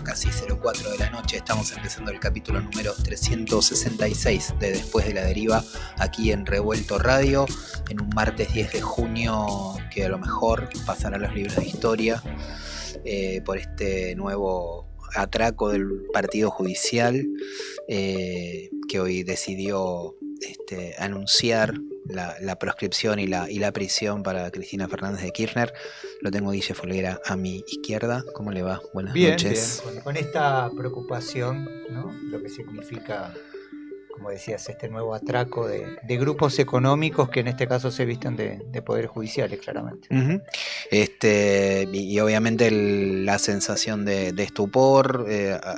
Casi 04 de la noche, estamos empezando el capítulo número 366 de Después de la Deriva, aquí en Revuelto Radio, en un martes 10 de junio que a lo mejor pasará a los libros de historia por este nuevo atraco del partido judicial que hoy decidió anunciar la proscripción y la prisión para Cristina Fernández de Kirchner. Lo tengo Guille Folguera a mi izquierda. ¿Cómo le va? Buenas noches. Bien, con esta preocupación, ¿no? Lo que significa, como decías, este nuevo atraco de grupos económicos que en este caso se visten de poderes judiciales, claramente. Uh-huh. Y obviamente la sensación de estupor,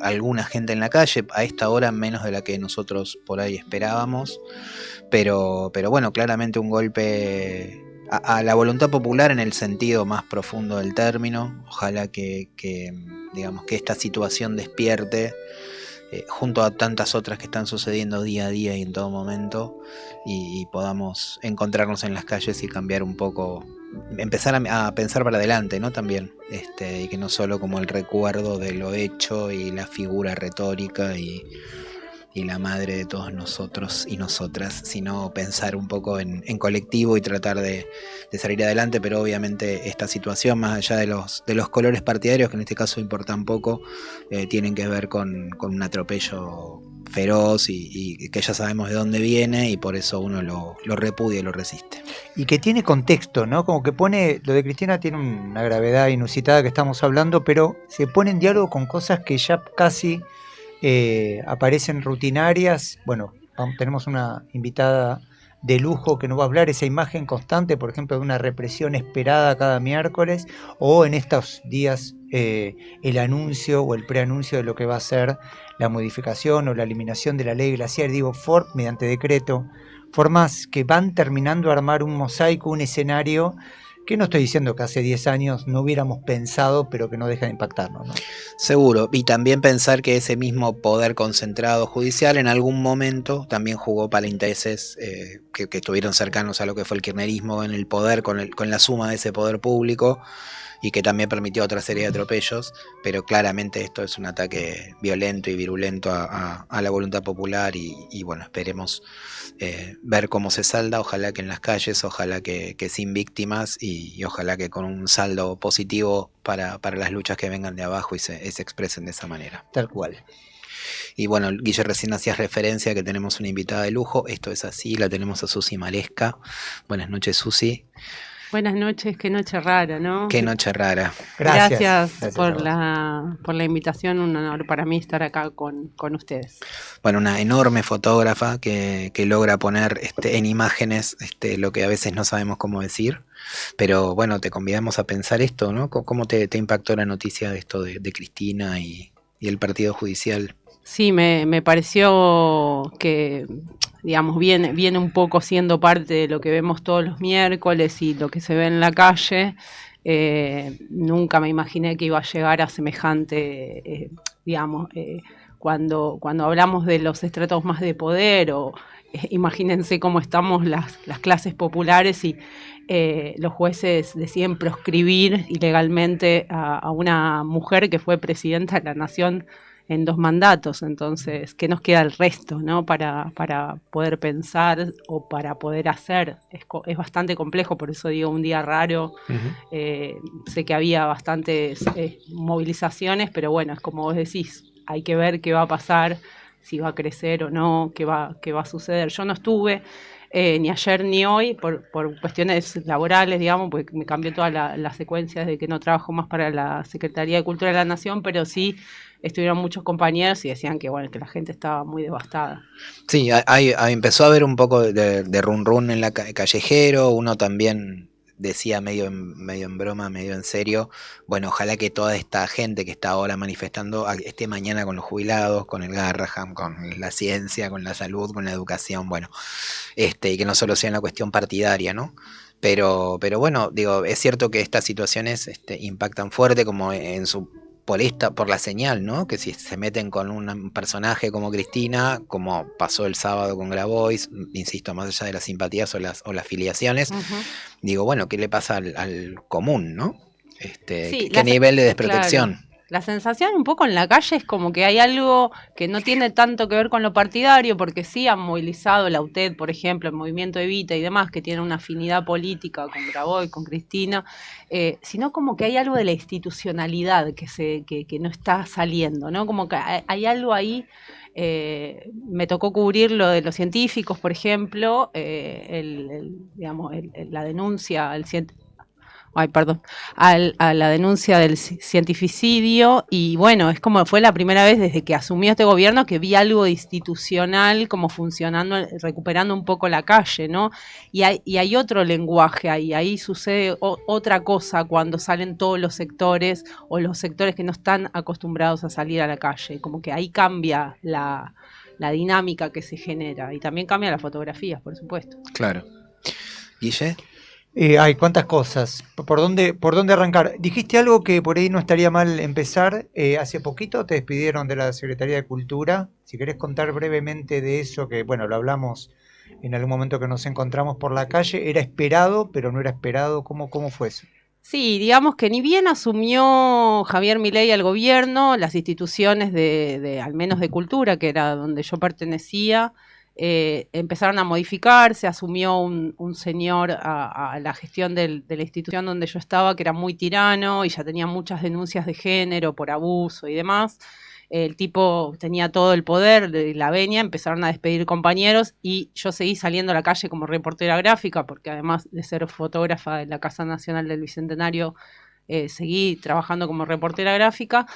alguna gente en la calle, a esta hora menos de la que nosotros por ahí esperábamos, pero bueno, claramente un golpe a la voluntad popular en el sentido más profundo del término. Ojalá que esta situación despierte junto a tantas otras que están sucediendo día a día y en todo momento, y podamos encontrarnos en las calles y cambiar un poco, empezar a pensar para adelante, ¿no? También, y que no solo como el recuerdo de lo hecho y la figura retórica y la madre de todos nosotros y nosotras, sino pensar un poco en colectivo y tratar de salir adelante. Pero obviamente esta situación, más allá de los colores partidarios, que en este caso importan poco, tienen que ver con un atropello feroz y que ya sabemos de dónde viene, y por eso uno lo repudia y lo resiste. Y que tiene contexto, ¿no? Como que pone, lo de Cristina tiene una gravedad inusitada que estamos hablando, pero se pone en diálogo con cosas que ya casi aparecen rutinarias. Bueno, tenemos una invitada de lujo que nos va a hablar esa imagen constante, por ejemplo, de una represión esperada cada miércoles, o en estos días el anuncio o el preanuncio de lo que va a ser la modificación o la eliminación de la ley glaciar, mediante decreto, formas que van terminando a armar un mosaico, un escenario que no estoy diciendo que hace 10 años no hubiéramos pensado, pero que no deja de impactarnos, ¿no? Seguro, y también pensar que ese mismo poder concentrado judicial en algún momento también jugó para intereses que estuvieron cercanos a lo que fue el kirchnerismo en el poder, con la suma de ese poder público, y que también permitió otra serie de atropellos. Pero claramente esto es un ataque violento y virulento a la voluntad popular, y bueno, esperemos ver cómo se salda. Ojalá que en las calles, ojalá que sin víctimas, y ojalá que con un saldo positivo para las luchas que vengan de abajo y se expresen de esa manera. Tal cual. Y bueno, Guille, recién hacías referencia a que tenemos una invitada de lujo. Esto es así, la tenemos a Susi Maresca. Buenas noches, Susi. Buenas noches, qué noche rara, ¿no? Qué noche rara. Gracias por la invitación, un honor para mí estar acá con ustedes. Bueno, una enorme fotógrafa que logra poner en imágenes lo que a veces no sabemos cómo decir. Pero bueno, te convidamos a pensar esto, ¿no? ¿Cómo te impactó la noticia de esto de Cristina y el partido judicial? Sí, me pareció que, digamos, viene un poco siendo parte de lo que vemos todos los miércoles y lo que se ve en la calle. Nunca me imaginé que iba a llegar a semejante, cuando hablamos de los estratos más de poder, o imagínense cómo estamos las clases populares, y los jueces deciden proscribir ilegalmente a una mujer que fue presidenta de la nación en 2 mandatos. Entonces, ¿qué nos queda el resto, ¿no? Para poder pensar o para poder hacer? Es bastante complejo, por eso digo un día raro. Uh-huh. Sé que había bastantes movilizaciones, pero bueno, es como vos decís, hay que ver qué va a pasar, si va a crecer o no, qué va a suceder. Yo no estuve ni ayer ni hoy por cuestiones laborales, digamos, porque me cambió toda la secuencia de que no trabajo más para la Secretaría de Cultura de la Nación, pero sí estuvieron muchos compañeros y decían que bueno, que la gente estaba muy devastada. Sí, empezó a haber un poco de run run en la callejero. Uno también decía medio en broma, medio en serio, bueno, ojalá que toda esta gente que está ahora manifestando esté mañana con los jubilados, con el Garrahan, con la ciencia, con la salud, con la educación, bueno, y que no solo sea una cuestión partidaria, ¿no? Pero bueno, digo, es cierto que estas situaciones impactan fuerte, como por la señal, ¿no? Que si se meten con un personaje como Cristina, como pasó el sábado con Grabois, insisto, más allá de las simpatías o las filiaciones, uh-huh. Digo, bueno, ¿qué le pasa al común, ¿no? Sí, ¿qué nivel de desprotección? Claro. La sensación un poco en la calle es como que hay algo que no tiene tanto que ver con lo partidario, porque sí han movilizado la UTED, por ejemplo, el Movimiento Evita y demás, que tienen una afinidad política con Graboy, con Cristina, sino como que hay algo de la institucionalidad que no está saliendo, ¿no? Como que hay algo ahí. Me tocó cubrir lo de los científicos, por ejemplo, la denuncia al a la denuncia del cientificidio, y bueno, es como fue la primera vez desde que asumió este gobierno que vi algo institucional como funcionando, recuperando un poco la calle, ¿no? Y hay otro lenguaje ahí sucede otra cosa cuando salen todos los sectores o los sectores que no están acostumbrados a salir a la calle, como que ahí cambia la dinámica que se genera y también cambia las fotografías, por supuesto. Claro. ¿Guille? Hay cuántas cosas. ¿Por dónde arrancar? Dijiste algo que por ahí no estaría mal empezar. Hace poquito te despidieron de la Secretaría de Cultura. Si querés contar brevemente de eso, que bueno, lo hablamos en algún momento que nos encontramos por la calle. ¿Era esperado, pero no era esperado? ¿Cómo fue eso? Sí, digamos que ni bien asumió Javier Milei al gobierno, las instituciones al menos de cultura, que era donde yo pertenecía, empezaron a modificarse, asumió un señor a la gestión de la institución donde yo estaba, que era muy tirano y ya tenía muchas denuncias de género por abuso y demás. El tipo tenía todo el poder de la venia, empezaron a despedir compañeros y yo seguí saliendo a la calle como reportera gráfica, porque además de ser fotógrafa de la Casa Nacional del Bicentenario, seguí trabajando como reportera gráfica.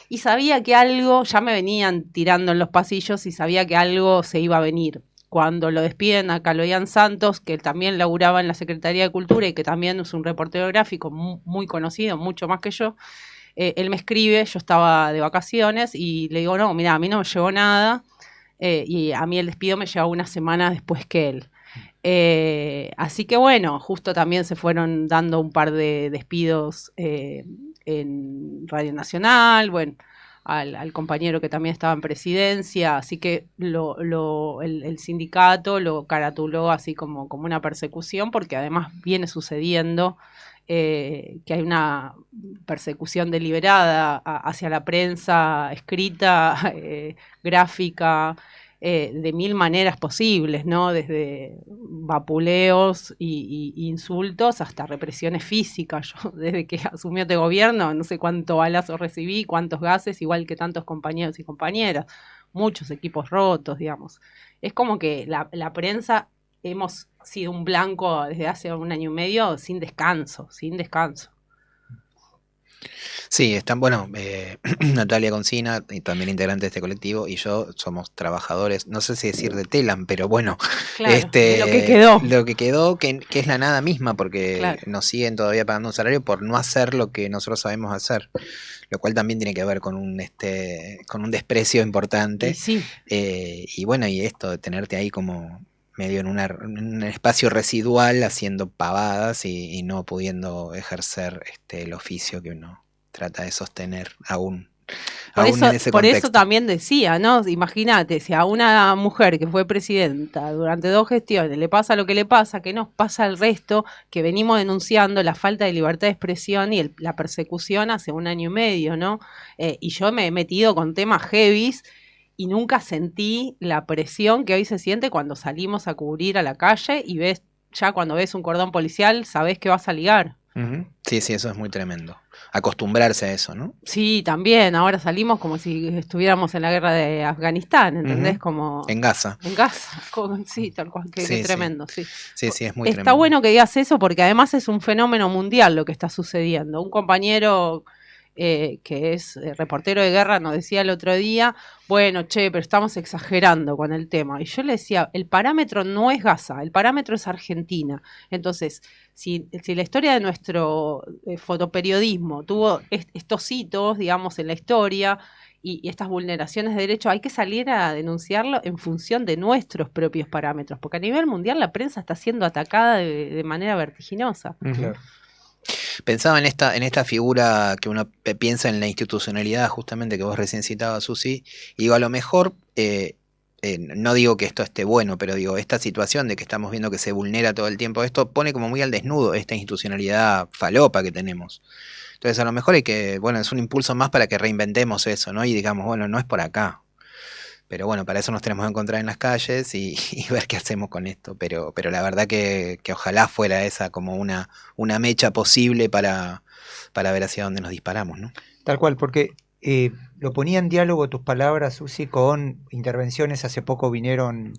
Y sabía que algo, ya me venían tirando en los pasillos y sabía que algo se iba a venir. Cuando lo despiden a Caloyan Santos, que también laburaba en la Secretaría de Cultura y que también es un reportero gráfico muy conocido, mucho más que yo, él me escribe, yo estaba de vacaciones y le digo, no, mira, a mí no me llegó nada, y a mí el despido me llegó una semana después que él. Así que bueno, justo también se fueron dando un par de despidos en Radio Nacional, bueno, al compañero que también estaba en presidencia, así que el sindicato lo caratuló así como una persecución, porque además viene sucediendo que hay una persecución deliberada hacia la prensa escrita, gráfica, de mil maneras posibles, ¿no? Desde vapuleos y insultos hasta represiones físicas. Yo, desde que asumió este gobierno, no sé cuántos balazos recibí, cuántos gases, igual que tantos compañeros y compañeras, muchos equipos rotos, digamos. Es como que la prensa hemos sido un blanco desde hace un año y medio sin descanso. Sí, están, bueno, Natalia Concina, y también integrante de este colectivo, y yo somos trabajadores, no sé si decir de Telam, pero bueno, Claro, de lo que quedó. Lo que quedó, que es la nada misma, porque Claro. nos siguen todavía pagando un salario por no hacer lo que nosotros sabemos hacer, lo cual también tiene que ver con con un desprecio importante. Y sí. Y bueno, y esto de tenerte ahí como medio en un espacio residual haciendo pavadas y no pudiendo ejercer el oficio que uno trata de sostener aún en ese Por contexto. eso también decía, ¿no? Imagínate, si a una mujer que fue presidenta durante 2 gestiones le pasa lo que le pasa, ¿qué nos pasa al resto que venimos denunciando la falta de libertad de expresión y la persecución hace un año y medio, ¿no? Y yo me he metido con temas heavies y nunca sentí la presión que hoy se siente cuando salimos a cubrir a la calle y cuando ves un cordón policial, sabés que vas a ligar. Uh-huh. Sí, eso es muy tremendo. Acostumbrarse a eso, ¿no? Sí, también. Ahora salimos como si estuviéramos en la guerra de Afganistán, ¿entendés? Uh-huh. Como en Gaza. Sí, tal cual. Qué Sí, tremendo, sí. Sí, es muy tremendo. Está bueno que digas eso porque además es un fenómeno mundial lo que está sucediendo. Un compañero que es reportero de guerra nos decía el otro día, bueno, pero estamos exagerando con el tema. Y yo le decía, el parámetro no es Gaza, el parámetro es Argentina. Entonces, si la historia de nuestro fotoperiodismo tuvo estos hitos, digamos, en la historia y estas vulneraciones de derechos, hay que salir a denunciarlo en función de nuestros propios parámetros, porque a nivel mundial la prensa está siendo atacada de manera vertiginosa. Claro. Pensaba en esta figura que uno piensa en la institucionalidad, justamente que vos recién citabas, Susi, y digo, a lo mejor no digo que esto esté bueno, pero digo, esta situación de que estamos viendo que se vulnera todo el tiempo esto, pone como muy al desnudo esta institucionalidad falopa que tenemos. Entonces a lo mejor hay que, bueno, es un impulso más para que reinventemos eso, ¿no? Y digamos, bueno, no es por acá. Pero bueno, para eso nos tenemos que encontrar en las calles y ver qué hacemos con esto. Pero la verdad que ojalá fuera esa como una mecha posible para ver hacia dónde nos disparamos, ¿no? Tal cual, porque lo ponía en diálogo tus palabras, Susi, con intervenciones. Hace poco vinieron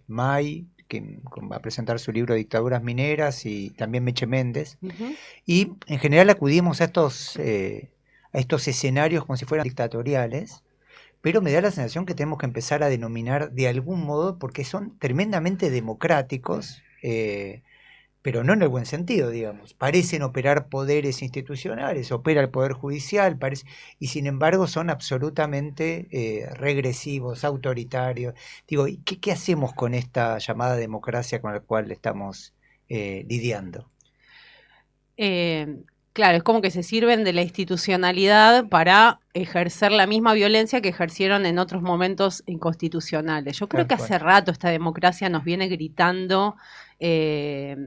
May, que va a presentar su libro Dictaduras Mineras, y también Meche Méndez. Ujú. Y en general acudimos a estos escenarios como si fueran dictatoriales, pero me da la sensación que tenemos que empezar a denominar de algún modo, porque son tremendamente democráticos, pero no en el buen sentido, digamos. Parecen operar poderes institucionales, opera el Poder Judicial, y sin embargo son absolutamente regresivos, autoritarios. Digo, ¿y qué hacemos con esta llamada democracia con la cual estamos lidiando? Claro, es como que se sirven de la institucionalidad para ejercer la misma violencia que ejercieron en otros momentos inconstitucionales. Yo creo Tal que cual. hace rato esta democracia nos viene gritando eh,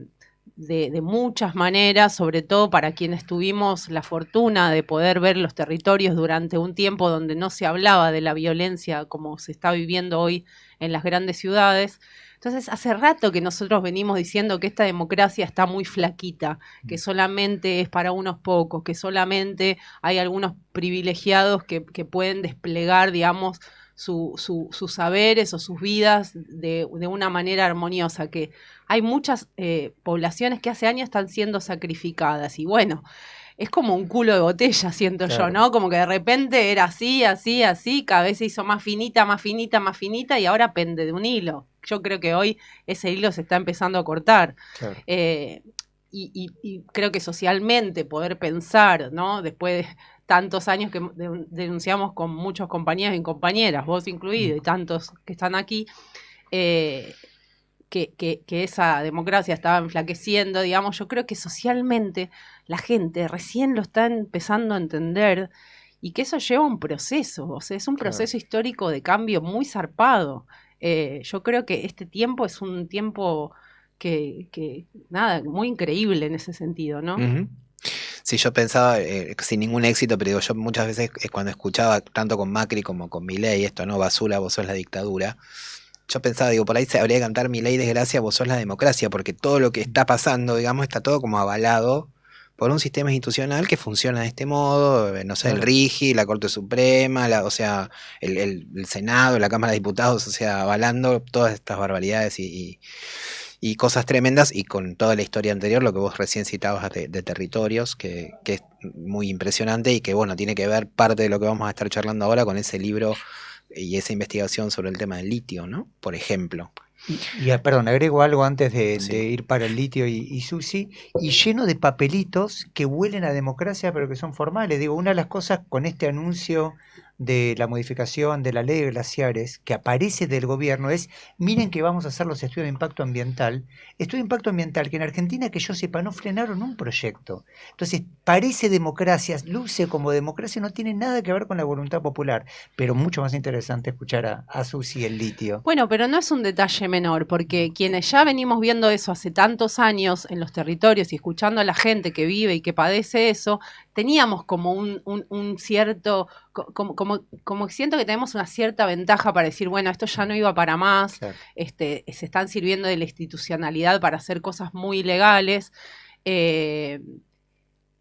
de muchas maneras, sobre todo para quienes tuvimos la fortuna de poder ver los territorios durante un tiempo donde no se hablaba de la violencia como se está viviendo hoy en las grandes ciudades. Entonces, hace rato que nosotros venimos diciendo que esta democracia está muy flaquita, que solamente es para unos pocos, que solamente hay algunos privilegiados que pueden desplegar, digamos, sus saberes o sus vidas de una manera armoniosa, que hay muchas poblaciones que hace años están siendo sacrificadas. Y bueno, es como un culo de botella, siento yo, Claro. ¿no? Como que de repente era así, así, así, cada vez se hizo más finita, más finita, más finita y ahora pende de un hilo. Yo creo que hoy ese hilo se está empezando a cortar. Claro. Y creo que socialmente poder pensar, ¿no? Después de tantos años que denunciamos con muchos compañeros y compañeras, vos incluido, y tantos que están aquí, que esa democracia estaba enflaqueciendo, digamos, yo creo que socialmente la gente recién lo está empezando a entender y que eso lleva un proceso, o sea, es un Claro. proceso histórico de cambio muy zarpado. Yo creo que este tiempo es un tiempo nada, muy increíble en ese sentido, ¿no? Ujú. Sí, yo pensaba, sin ningún éxito, pero digo, yo muchas veces cuando escuchaba tanto con Macri como con Milei, esto, ¿no? Basura, vos sos la dictadura. Yo pensaba, digo, por ahí se habría que cantar Milei desgracia, vos sos la democracia, porque todo lo que está pasando, digamos, está todo como avalado por un sistema institucional que funciona de este modo, no sé, el Claro. RIGI, la Corte Suprema, o sea, el Senado, la Cámara de Diputados, o sea, avalando todas estas barbaridades y cosas tremendas, y con toda la historia anterior, lo que vos recién citabas de territorios, que es muy impresionante y que, bueno, tiene que ver parte de lo que vamos a estar charlando ahora con ese libro y esa investigación sobre el tema del litio, ¿no? Por ejemplo. Perdón, agrego algo antes de Sí. ir para el litio y Susi, y lleno de papelitos que huelen a democracia, pero que son formales. Digo, una de las cosas con este anuncio de la modificación de la ley de glaciares que aparece del gobierno es, miren que vamos a hacer los estudios de impacto ambiental. Estudio de impacto ambiental que en Argentina, que yo sepa, no frenaron un proyecto. Entonces, parece democracia, luce como democracia, no tiene nada que ver con la voluntad popular, pero mucho más interesante escuchar a Susi el litio. Bueno, pero no es un detalle menor, porque quienes ya venimos viendo eso hace tantos años en los territorios y escuchando a la gente que vive y que padece eso, teníamos como un cierto, como siento que tenemos una cierta ventaja para decir, bueno, esto ya no iba para más, Claro. se están sirviendo de la institucionalidad para hacer cosas muy ilegales.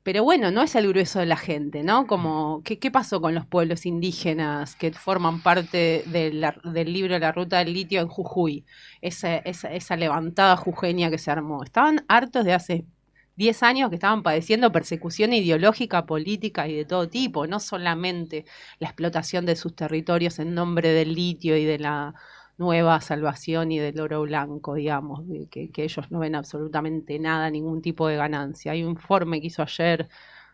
Pero bueno, no es el grueso de la gente, ¿no? Como, ¿qué pasó con los pueblos indígenas que forman parte del libro La Ruta del Litio en Jujuy? Esa levantada jujeña que se armó. Estaban hartos de hace 10 años que estaban padeciendo persecución ideológica, política y de todo tipo, no solamente la explotación de sus territorios en nombre del litio y de la nueva salvación y del oro blanco, digamos, que ellos no ven absolutamente nada, ningún tipo de ganancia. Hay un informe que hizo ayer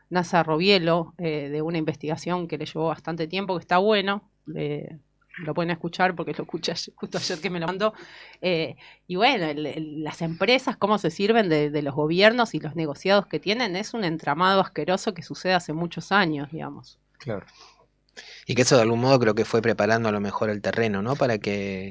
NASA Robielo de una investigación que le llevó bastante tiempo, que está bueno, lo pueden escuchar porque lo escuché justo ayer que me lo mandó. Y bueno, las empresas, cómo se sirven de los gobiernos y los negociados que tienen, es un entramado asqueroso que sucede hace muchos años, digamos. Claro. Y que eso de algún modo creo que fue preparando a lo mejor el terreno, ¿no?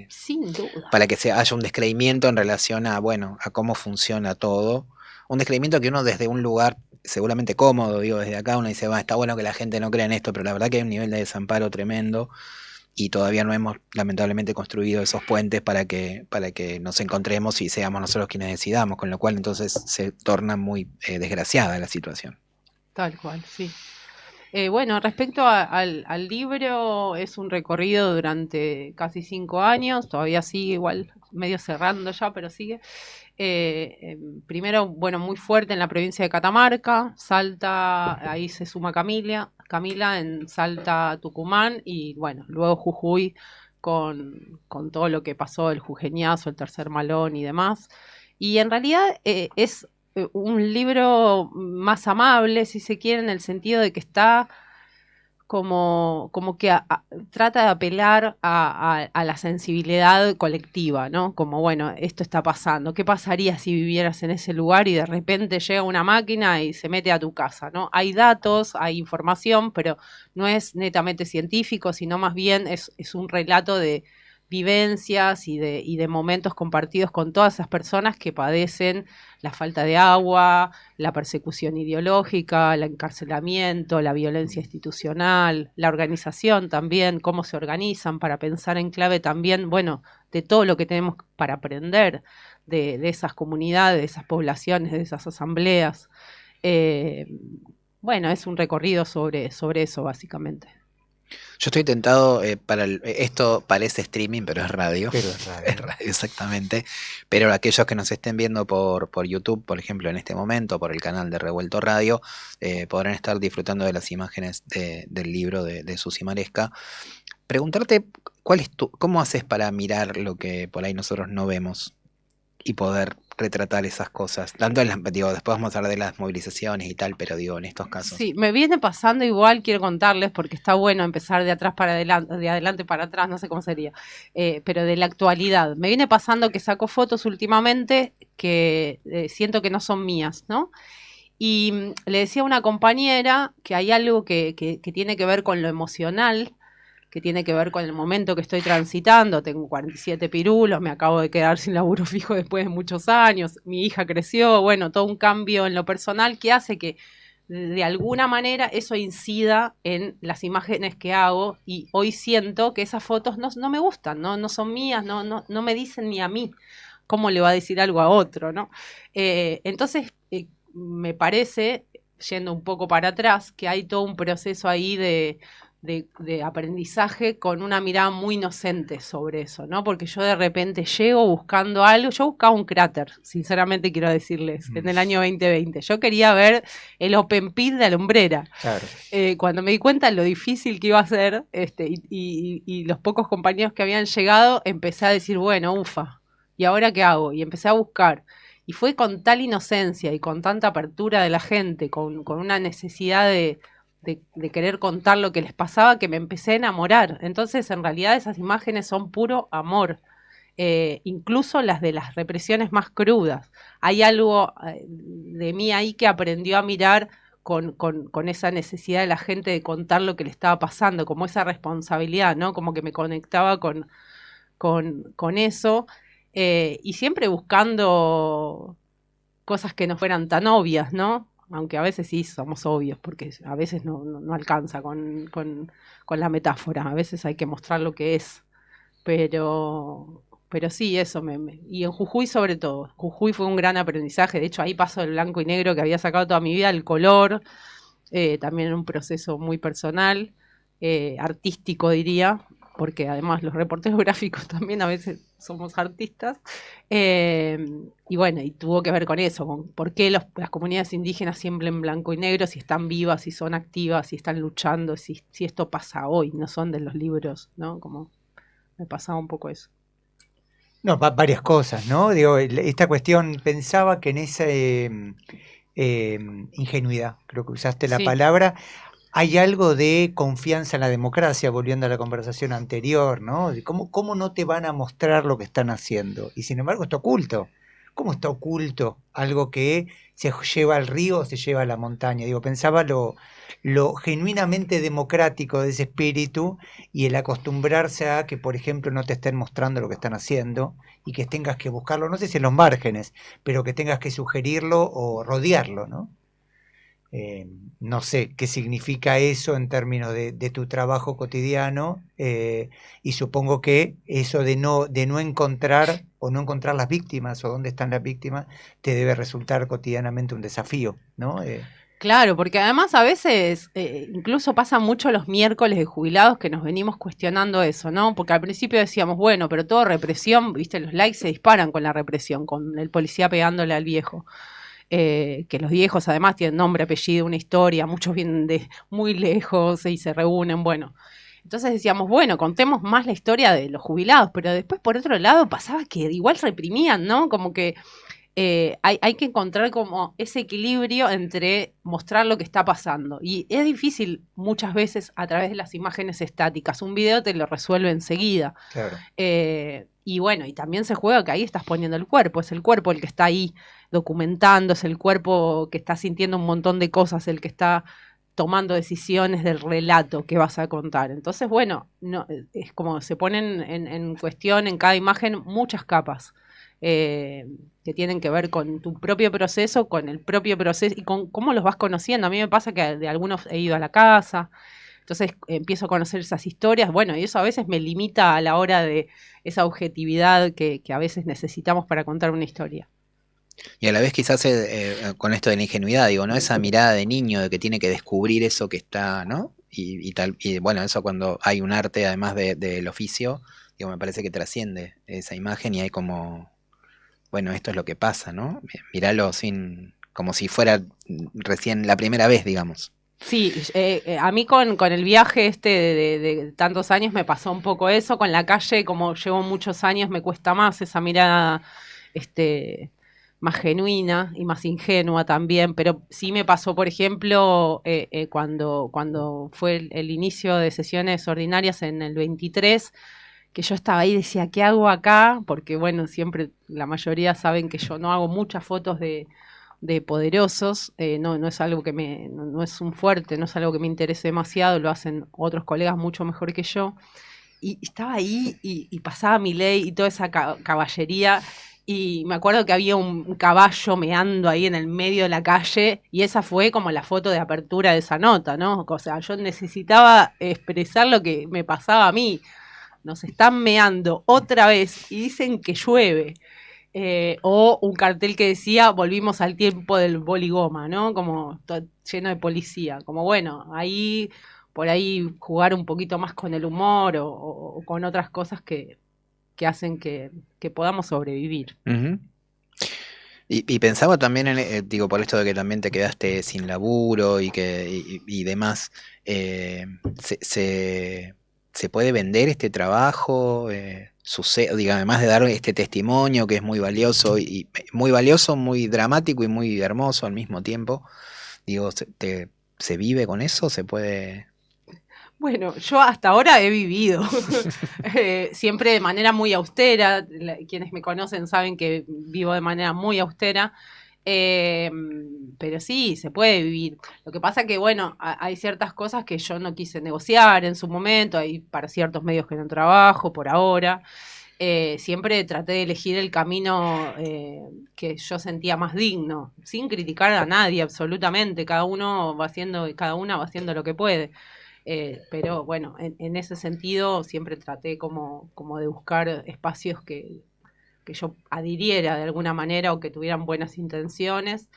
Sin duda. Para que haya un descreimiento en relación a, bueno, a cómo funciona todo. Un descreimiento que uno desde un lugar seguramente cómodo, digo, desde acá uno dice, va, está bueno que la gente no crea en esto, pero la verdad que hay un nivel de desamparo tremendo y todavía no hemos lamentablemente construido esos puentes para que nos encontremos y seamos nosotros quienes decidamos, con lo cual entonces se torna muy desgraciada la situación. Tal cual, sí. Bueno, respecto al libro, es un recorrido durante casi 5 años, todavía sigue igual, medio cerrando ya, pero sigue. Primero, bueno, muy fuerte en la provincia de Catamarca, Salta, ahí se suma Camila en Salta, Tucumán, y bueno, luego Jujuy con todo lo que pasó, el jujeñazo, el tercer malón y demás. Y en realidad es un libro más amable, si se quiere, en el sentido de que está como que trata de apelar a la sensibilidad colectiva, ¿no? Como, bueno, esto está pasando. ¿Qué pasaría si vivieras en ese lugar y de repente llega una máquina y se mete a tu casa, ¿no? Hay datos, hay información, pero no es netamente científico, sino más bien es un relato de vivencias y de momentos compartidos con todas esas personas que padecen la falta de agua, la persecución ideológica, el encarcelamiento, la violencia institucional, la organización también, cómo se organizan para pensar en clave también, bueno, de todo lo que tenemos para aprender de esas comunidades, de esas poblaciones, de esas asambleas. Eh, bueno, es un recorrido sobre eso, básicamente. Yo estoy tentado esto parece streaming, pero es radio. Pero es radio. Es radio, exactamente. Pero aquellos que nos estén viendo por YouTube, por ejemplo, en este momento, por el canal de Revuelto Radio, podrán estar disfrutando de las imágenes del libro de Susi Maresca. Preguntarte, ¿cómo haces para mirar lo que por ahí nosotros no vemos y poder retratar esas cosas? Tanto digo, después vamos a hablar de las movilizaciones y tal, pero digo, en estos casos. Sí, me viene pasando igual, quiero contarles, porque está bueno empezar de atrás para adelante, de adelante para atrás, no sé cómo sería, pero de la actualidad. Me viene pasando que saco fotos últimamente que siento que no son mías, ¿no? Y le decía a una compañera que hay algo que tiene que ver con lo emocional, que tiene que ver con el momento que estoy transitando. Tengo 47 pirulos, me acabo de quedar sin laburo fijo después de muchos años, mi hija creció, bueno, todo un cambio en lo personal que hace que de alguna manera eso incida en las imágenes que hago y hoy siento que esas fotos no me gustan, no son mías, no me dicen ni a mí cómo le va a decir algo a otro, ¿no? Entonces, me parece, yendo un poco para atrás, que hay todo un proceso ahí de aprendizaje con una mirada muy inocente sobre eso, ¿no? Porque yo de repente llego buscando algo, yo buscaba un cráter, sinceramente quiero decirles, en el año 2020. Yo quería ver el Open Pit de Alumbrera. Claro. Cuando me di cuenta de lo difícil que iba a ser, y los pocos compañeros que habían llegado, empecé a decir, bueno, ufa, ¿y ahora qué hago? Y empecé a buscar. Y fue con tal inocencia y con tanta apertura de la gente, con una necesidad de querer contar lo que les pasaba, que me empecé a enamorar. Entonces, en realidad, esas imágenes son puro amor. Incluso las de las represiones más crudas. Hay algo de mí ahí que aprendió a mirar con esa necesidad de la gente de contar lo que le estaba pasando, como esa responsabilidad, ¿no? Como que me conectaba con eso. Y siempre buscando cosas que no fueran tan obvias, ¿no? Aunque a veces sí somos obvios, porque a veces no alcanza con la metáfora, a veces hay que mostrar lo que es, pero sí, eso, y en Jujuy sobre todo, Jujuy fue un gran aprendizaje, de hecho ahí paso del blanco y negro que había sacado toda mi vida, el color, también un proceso muy personal, artístico diría, porque además los reporteros gráficos también a veces somos artistas, y bueno, y tuvo que ver con eso, con por qué las comunidades indígenas siempre en blanco y negro, si están vivas, si son activas, si están luchando, si esto pasa hoy, no son de los libros, ¿no? Como me pasaba un poco eso. No, varias cosas, ¿no? Digo, esta cuestión, pensaba que en esa ingenuidad, creo que usaste la Sí. palabra, hay algo de confianza en la democracia, volviendo a la conversación anterior, ¿no? De cómo no te van a mostrar lo que están haciendo. Y sin embargo está oculto. ¿cómo está oculto algo que se lleva al río o se lleva a la montaña? Digo, pensaba lo genuinamente democrático de ese espíritu y el acostumbrarse a que, por ejemplo, no te estén mostrando lo que están haciendo y que tengas que buscarlo, no sé si en los márgenes, pero que tengas que sugerirlo o rodearlo, ¿no? No sé qué significa eso en términos de tu trabajo cotidiano, y supongo que eso de no encontrar o no encontrar las víctimas o dónde están las víctimas te debe resultar cotidianamente un desafío, ¿no? Claro, porque además a veces incluso pasa mucho los miércoles de jubilados que nos venimos cuestionando eso, ¿no? Porque al principio decíamos, bueno, pero todo represión, viste, los likes se disparan con la represión, con el policía pegándole al viejo. Que los viejos además tienen nombre, apellido, una historia, muchos vienen de muy lejos y se reúnen, bueno. Entonces decíamos, bueno, contemos más la historia de los jubilados, pero después por otro lado pasaba que igual reprimían, ¿no? Como que hay que encontrar como ese equilibrio entre mostrar lo que está pasando. Y es difícil muchas veces a través de las imágenes estáticas. Un video te lo resuelve enseguida. Claro. Y bueno, y también se juega que ahí estás poniendo el cuerpo. Es el cuerpo el que está ahí documentando, es el cuerpo que está sintiendo un montón de cosas, el que está tomando decisiones del relato que vas a contar. Entonces, bueno, no, es como se ponen en cuestión en cada imagen muchas capas. Que tienen que ver con tu propio proceso, con el propio proceso y con cómo los vas conociendo. A mí me pasa que de algunos he ido a la casa, entonces empiezo a conocer esas historias, bueno, y eso a veces me limita a la hora de esa objetividad que a veces necesitamos para contar una historia. Y a la vez quizás con esto de la ingenuidad, digo, ¿no? Esa mirada de niño de que tiene que descubrir eso que está, ¿no? Y tal, y bueno, eso cuando hay un arte además del oficio, digo, me parece que trasciende esa imagen y hay como, bueno, esto es lo que pasa, ¿no? Míralo sin, como si fuera recién la primera vez, digamos. Sí, a mí con el viaje este de tantos años me pasó un poco eso, con la calle, como llevo muchos años, me cuesta más esa mirada este, más genuina y más ingenua también, pero sí me pasó, por ejemplo, cuando fue el inicio de sesiones ordinarias en el 23, que yo estaba ahí y decía, ¿qué hago acá? Porque bueno, siempre la mayoría saben que yo no hago muchas fotos de poderosos, no es algo que no es un fuerte, no es algo que me interese demasiado, lo hacen otros colegas mucho mejor que yo. Y estaba ahí y pasaba Milei y toda esa caballería. Y me acuerdo que había un caballo meando ahí en el medio de la calle y esa fue como la foto de apertura de esa nota, ¿no? O sea, yo necesitaba expresar lo que me pasaba a mí. Nos están meando otra vez y dicen que llueve. O un cartel que decía volvimos al tiempo del boligoma, ¿no? Como lleno de policía. Como bueno, ahí por ahí jugar un poquito más con el humor o con otras cosas que hacen que podamos sobrevivir. Ujú. Y pensaba también en, digo, por esto de que también te quedaste sin laburo y demás, se puede vender este trabajo, digo, además de dar este testimonio que es muy valioso, muy dramático y muy hermoso al mismo tiempo, digo, ¿se vive con eso? ¿Se puede? Bueno, yo hasta ahora he vivido, siempre de manera muy austera. Quienes me conocen saben que vivo de manera muy austera, eh, pero sí, se puede vivir. Lo que pasa que, bueno, hay ciertas cosas que yo no quise negociar en su momento, hay para ciertos medios que no trabajo por ahora. Siempre traté de elegir el camino que yo sentía más digno, sin criticar a nadie absolutamente. Cada una va haciendo lo que puede. Pero bueno, en ese sentido siempre traté como de buscar espacios que yo adhiriera de alguna manera o que tuvieran buenas intenciones.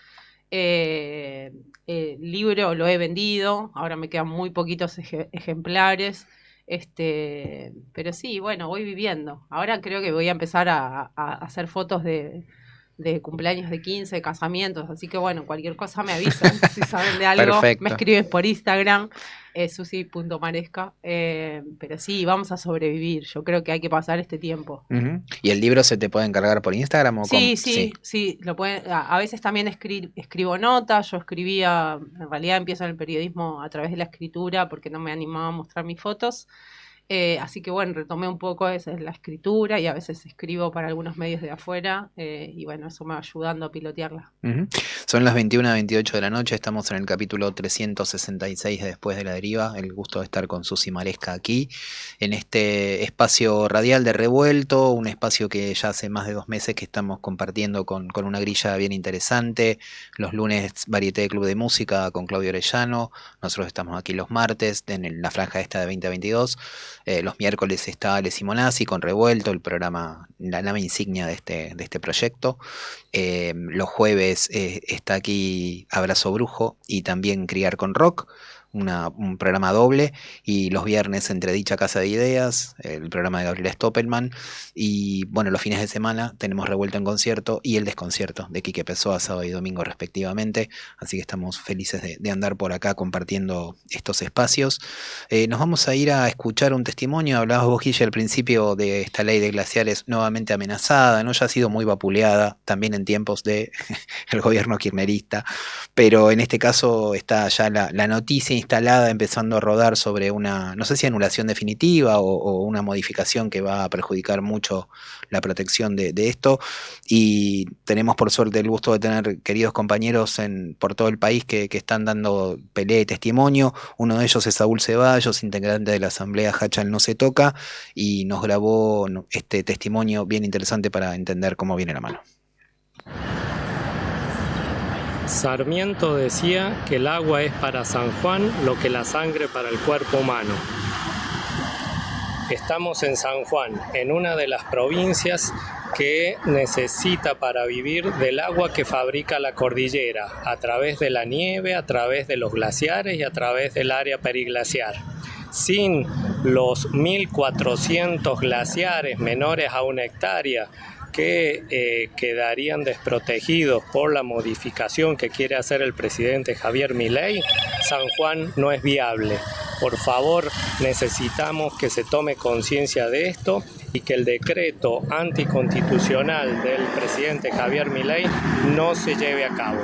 El libro lo he vendido, ahora me quedan muy poquitos ejemplares. Pero sí, bueno, voy viviendo. Ahora creo que voy a empezar a hacer fotos de cumpleaños de 15, de casamientos, así que bueno, cualquier cosa me avisan, si saben de algo, me Perfecto. escriben por Instagram, susi.maresca, pero sí, vamos a sobrevivir, yo creo que hay que pasar este tiempo. Ujú. ¿Y el libro se te puede encargar por Instagram o cómo? Sí, Sí. sí, lo pueden, a veces también escribo notas, yo escribía, en realidad empiezo en el periodismo a través de la escritura porque no me animaba a mostrar mis fotos. Así que bueno, retomé un poco esa es la escritura y a veces escribo para algunos medios de afuera y bueno, eso me va ayudando a pilotearla. Son las 21:28 de la noche, estamos en el capítulo 366 de Después de la Deriva, el gusto de estar con Susi Maresca aquí, en este espacio radial de Revuelto, un espacio que ya hace más de 2 meses que estamos compartiendo con una grilla bien interesante, los lunes Varieté de Club de Música con Claudio Orellano, nosotros estamos aquí los martes en la franja esta de 2022, los miércoles está Ale Simonazzi con Revuelto, el programa, la nave insignia de este proyecto. Los jueves está aquí Abrazo Brujo y también Criar con Rock, un programa doble, y los viernes Entre Dicha Casa de Ideas, el programa de Gabriela Stoppelman, y bueno, los fines de semana tenemos Revuelta en Concierto y El Desconcierto de Quique Pessoa, sábado y domingo respectivamente, así que estamos felices de andar por acá compartiendo estos espacios. Nos vamos a ir a escuchar un testimonio. Hablabas vos, Guille, al principio de esta ley de glaciares nuevamente amenazada, ¿no? Ya ha sido muy vapuleada también en tiempos del gobierno kirchnerista, pero en este caso está ya la noticia instalada, empezando a rodar sobre una, no sé si anulación definitiva o una modificación que va a perjudicar mucho la protección de esto, y tenemos por suerte el gusto de tener queridos compañeros por todo el país que están dando pelea y testimonio. Uno de ellos es Saúl Ceballos, integrante de la asamblea Hachal No Se Toca, y nos grabó este testimonio bien interesante para entender cómo viene la mano. Sarmiento decía que el agua es para San Juan lo que la sangre para el cuerpo humano. Estamos en San Juan, en una de las provincias que necesita para vivir del agua que fabrica la cordillera, a través de la nieve, a través de los glaciares y a través del área periglaciar. Sin los 1.400 glaciares menores a 1 hectárea que quedarían desprotegidos por la modificación que quiere hacer el presidente Javier Milei, San Juan no es viable. Por favor, necesitamos que se tome conciencia de esto y que el decreto anticonstitucional del presidente Javier Milei no se lleve a cabo.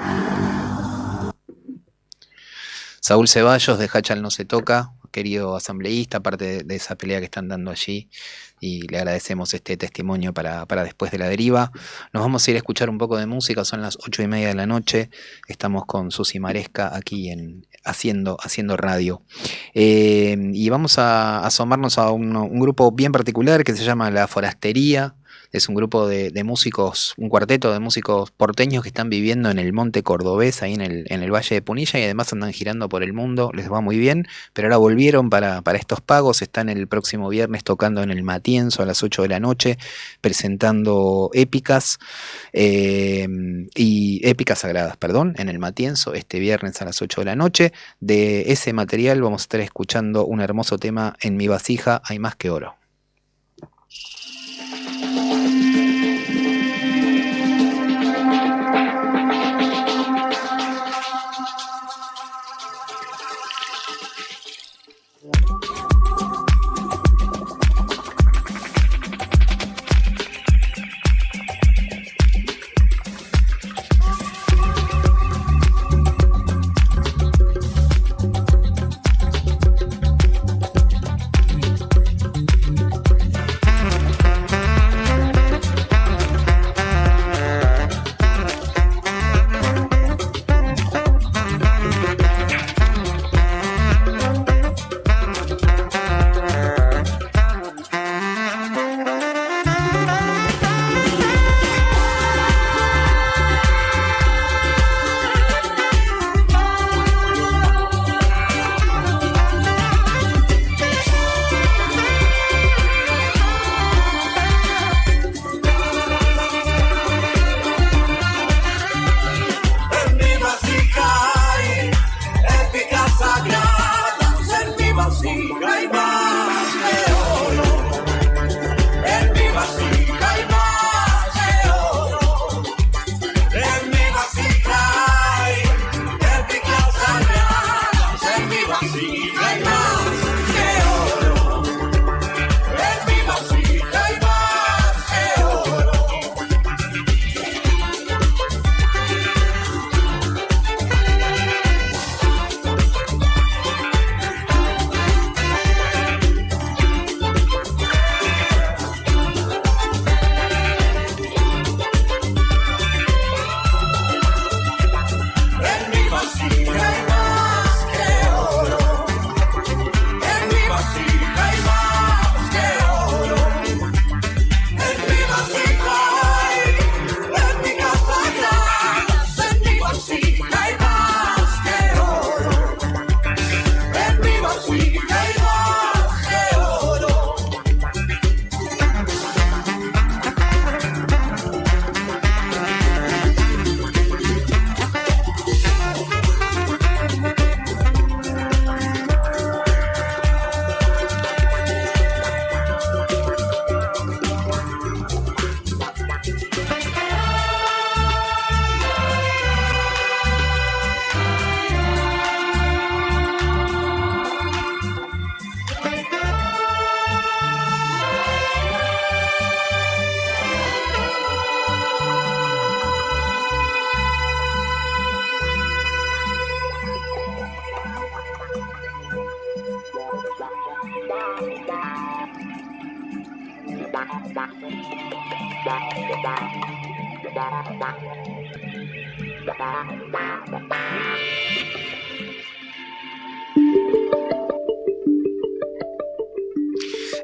Saúl Ceballos de Hachal No Se Toca, querido asambleísta, parte de esa pelea que están dando allí, y le agradecemos este testimonio para Después de la Deriva. Nos vamos a ir a escuchar un poco de música, son las 8:30 de la noche, estamos con Susi Maresca aquí haciendo radio. Y vamos a asomarnos a un grupo bien particular que se llama La Forastería. Es un grupo de músicos, un cuarteto de músicos porteños que están viviendo en el Monte Cordobés, ahí en el Valle de Punilla, y además andan girando por el mundo, les va muy bien, pero ahora volvieron para estos pagos, están el próximo viernes tocando en el Matienzo a las 8 de la noche, presentando épicas, y épicas sagradas, en el Matienzo, este viernes a las 8 de la noche. De ese material vamos a estar escuchando un hermoso tema, En mi vasija hay más que oro.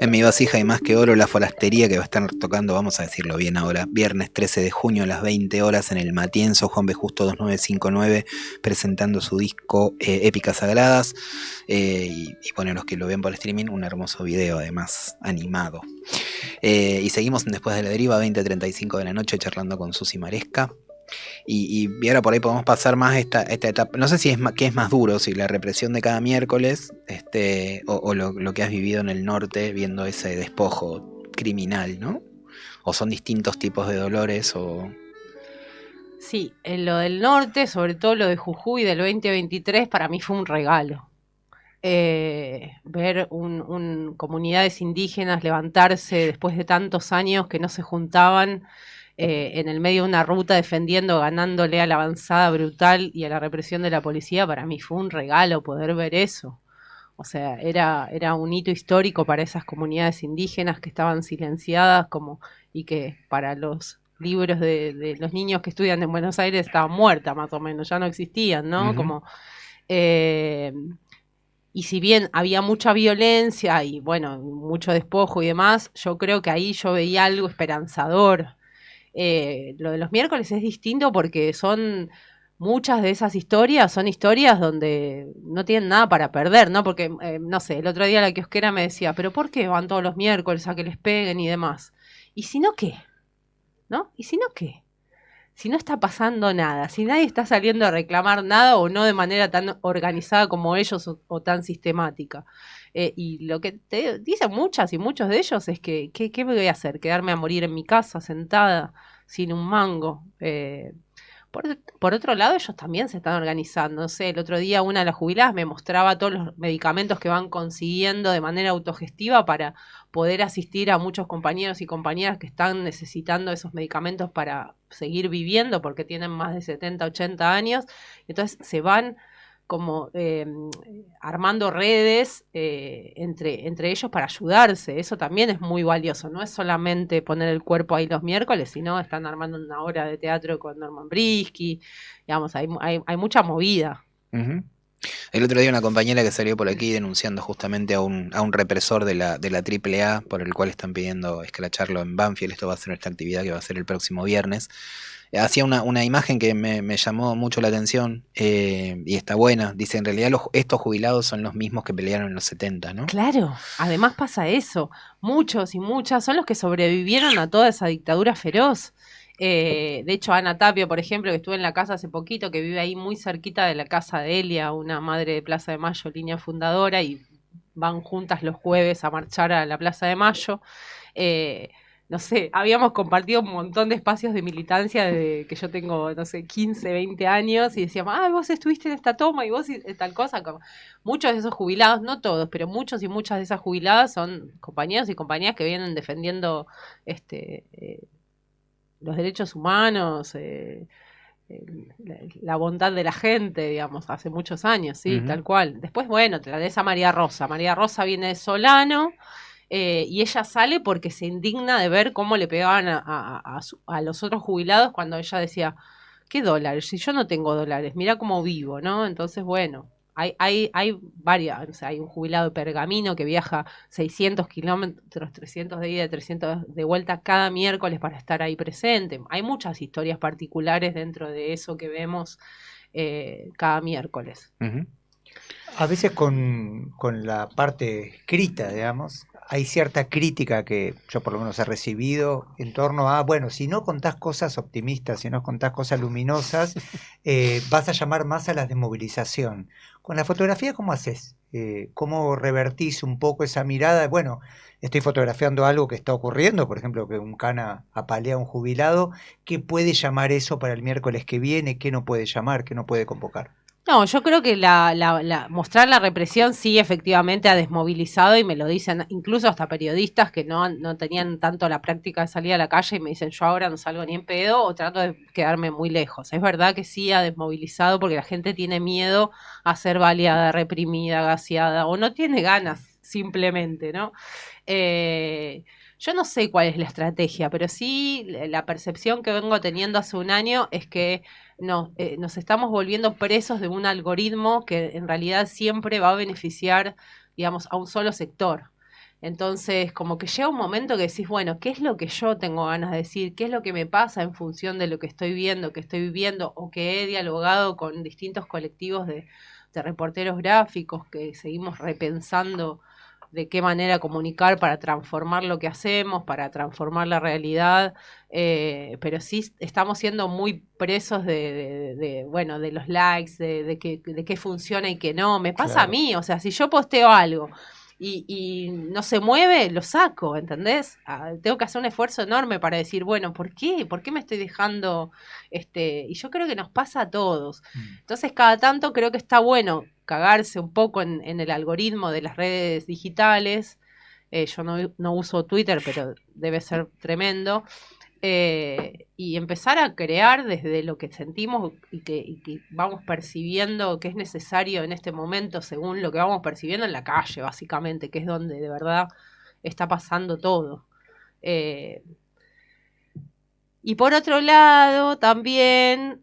En mi vasija hay más que oro, la Forastería, que va a estar tocando, vamos a decirlo bien ahora, viernes 13 de junio a las 20 horas en el Matienzo, Juan B. Justo 2959, presentando su disco Épicas Sagradas. Y bueno, los que lo ven por streaming, un hermoso video además animado. Y seguimos en Después de la Deriva, 20:35 de la noche, charlando con Susi Maresca. Y ahora por ahí podemos pasar más esta etapa. No sé si qué es más duro, si la represión de cada miércoles, o lo que has vivido en el norte viendo ese despojo criminal, ¿no? O son distintos tipos de dolores, o... Sí, en lo del norte, sobre todo lo de Jujuy del 2023, para mí fue un regalo. Ver comunidades indígenas levantarse después de tantos años que no se juntaban en el medio de una ruta defendiendo, ganándole a la avanzada brutal y a la represión de la policía, para mí fue un regalo poder ver eso. O sea, era un hito histórico para esas comunidades indígenas que estaban silenciadas y que para los libros de los niños que estudian en Buenos Aires estaban muertas más o menos, ya no existían, ¿no? Uh-huh. Y si bien había mucha violencia y bueno, mucho despojo y demás, yo creo que ahí yo veía algo esperanzador. Lo de los miércoles es distinto porque muchas de esas historias son historias donde no tienen nada para perder, ¿no? Porque, no sé, el otro día la kiosquera me decía, ¿pero por qué van todos los miércoles a que les peguen y demás? ¿Y si no qué? ¿No? ¿Y si no qué? Si no está pasando nada, si nadie está saliendo a reclamar nada o no de manera tan organizada como ellos o tan sistemática. Y lo que te dicen muchas y muchos de ellos es que, ¿qué me voy a hacer? ¿Quedarme a morir en mi casa sentada sin un mango? Por otro lado, ellos también se están organizando. No sé, el otro día una de las jubiladas me mostraba todos los medicamentos que van consiguiendo de manera autogestiva para poder asistir a muchos compañeros y compañeras que están necesitando esos medicamentos para seguir viviendo porque tienen más de 70, 80 años. Entonces se van como armando redes entre ellos para ayudarse. Eso también es muy valioso. No es solamente poner el cuerpo ahí los miércoles, sino están armando una obra de teatro con Norman Brisky. Digamos, hay mucha movida. Uh-huh. El otro día una compañera que salió por aquí denunciando justamente a un represor de la AAA, por el cual están pidiendo escracharlo en Banfield. Esto va a ser esta actividad que va a ser el próximo viernes. Hacía una imagen que me llamó mucho la atención, y está buena. Dice, en realidad estos jubilados son los mismos que pelearon en los 70, ¿no? Claro, además pasa eso. Muchos y muchas son los que sobrevivieron a toda esa dictadura feroz. De hecho, Ana Tapia, por ejemplo, que estuve en la casa hace poquito, que vive ahí muy cerquita de la casa de Elia, una madre de Plaza de Mayo, línea fundadora, y van juntas los jueves a marchar a la Plaza de Mayo. No sé, habíamos compartido un montón de espacios de militancia desde que yo tengo, no sé, 15, 20 años, y decíamos, vos estuviste en esta toma y vos tal cosa. Muchos de esos jubilados, no todos, pero muchos y muchas de esas jubiladas son compañeros y compañeras que vienen defendiendo los derechos humanos, la bondad de la gente, digamos, hace muchos años, sí, Uh-huh. tal cual. Después, bueno, te la des a María Rosa. María Rosa viene de Solano. Y ella sale porque se indigna de ver cómo le pegaban a los otros jubilados cuando ella decía, ¿qué dólares? Si yo no tengo dólares, mira cómo vivo, ¿no? Entonces, bueno, hay varias, o sea, hay un jubilado de Pergamino que viaja 600 kilómetros, 300 de ida, 300 de vuelta cada miércoles para estar ahí presente. Hay muchas historias particulares dentro de eso que vemos cada miércoles. Uh-huh. A veces con la parte escrita, digamos, hay cierta crítica que yo por lo menos he recibido en torno a, bueno, si no contás cosas optimistas, si no contás cosas luminosas, vas a llamar más a la desmovilización. Con la fotografía, ¿cómo haces? ¿Cómo revertís un poco esa mirada? Bueno, estoy fotografiando algo que está ocurriendo, por ejemplo, que un cana apalea a un jubilado. ¿Qué puede llamar eso para el miércoles que viene? ¿Qué no puede llamar? ¿Qué no puede convocar? No, yo creo que mostrar la represión sí efectivamente ha desmovilizado y me lo dicen incluso hasta periodistas que no tenían tanto la práctica de salir a la calle y me dicen yo ahora no salgo ni en pedo o trato de quedarme muy lejos. Es verdad que sí ha desmovilizado porque la gente tiene miedo a ser baleada, reprimida, gaseada o no tiene ganas simplemente, ¿no? Yo no sé cuál es la estrategia, pero sí la percepción que vengo teniendo hace un año es que nos estamos volviendo presos de un algoritmo que en realidad siempre va a beneficiar, digamos, a un solo sector. Entonces, como que llega un momento que decís, bueno, ¿qué es lo que yo tengo ganas de decir? ¿Qué es lo que me pasa en función de lo que estoy viendo, que estoy viviendo o que he dialogado con distintos colectivos de reporteros gráficos que seguimos repensando de qué manera comunicar para transformar lo que hacemos, para transformar la realidad, pero sí estamos siendo muy presos bueno, de los likes, de qué funciona y qué no. Me pasa a mí, o sea, si yo posteo algo y no se mueve, lo saco, ¿entendés? Tengo que hacer un esfuerzo enorme para decir, bueno, ¿por qué? ¿Por qué me estoy dejando? Y yo creo que nos pasa a todos. Entonces, cada tanto creo que está bueno cagarse un poco en el algoritmo de las redes digitales. Yo no uso Twitter, pero debe ser tremendo. Y empezar a crear desde lo que sentimos y que vamos percibiendo que es necesario en este momento, según lo que vamos percibiendo en la calle, básicamente, que es donde de verdad está pasando todo. Y por otro lado, también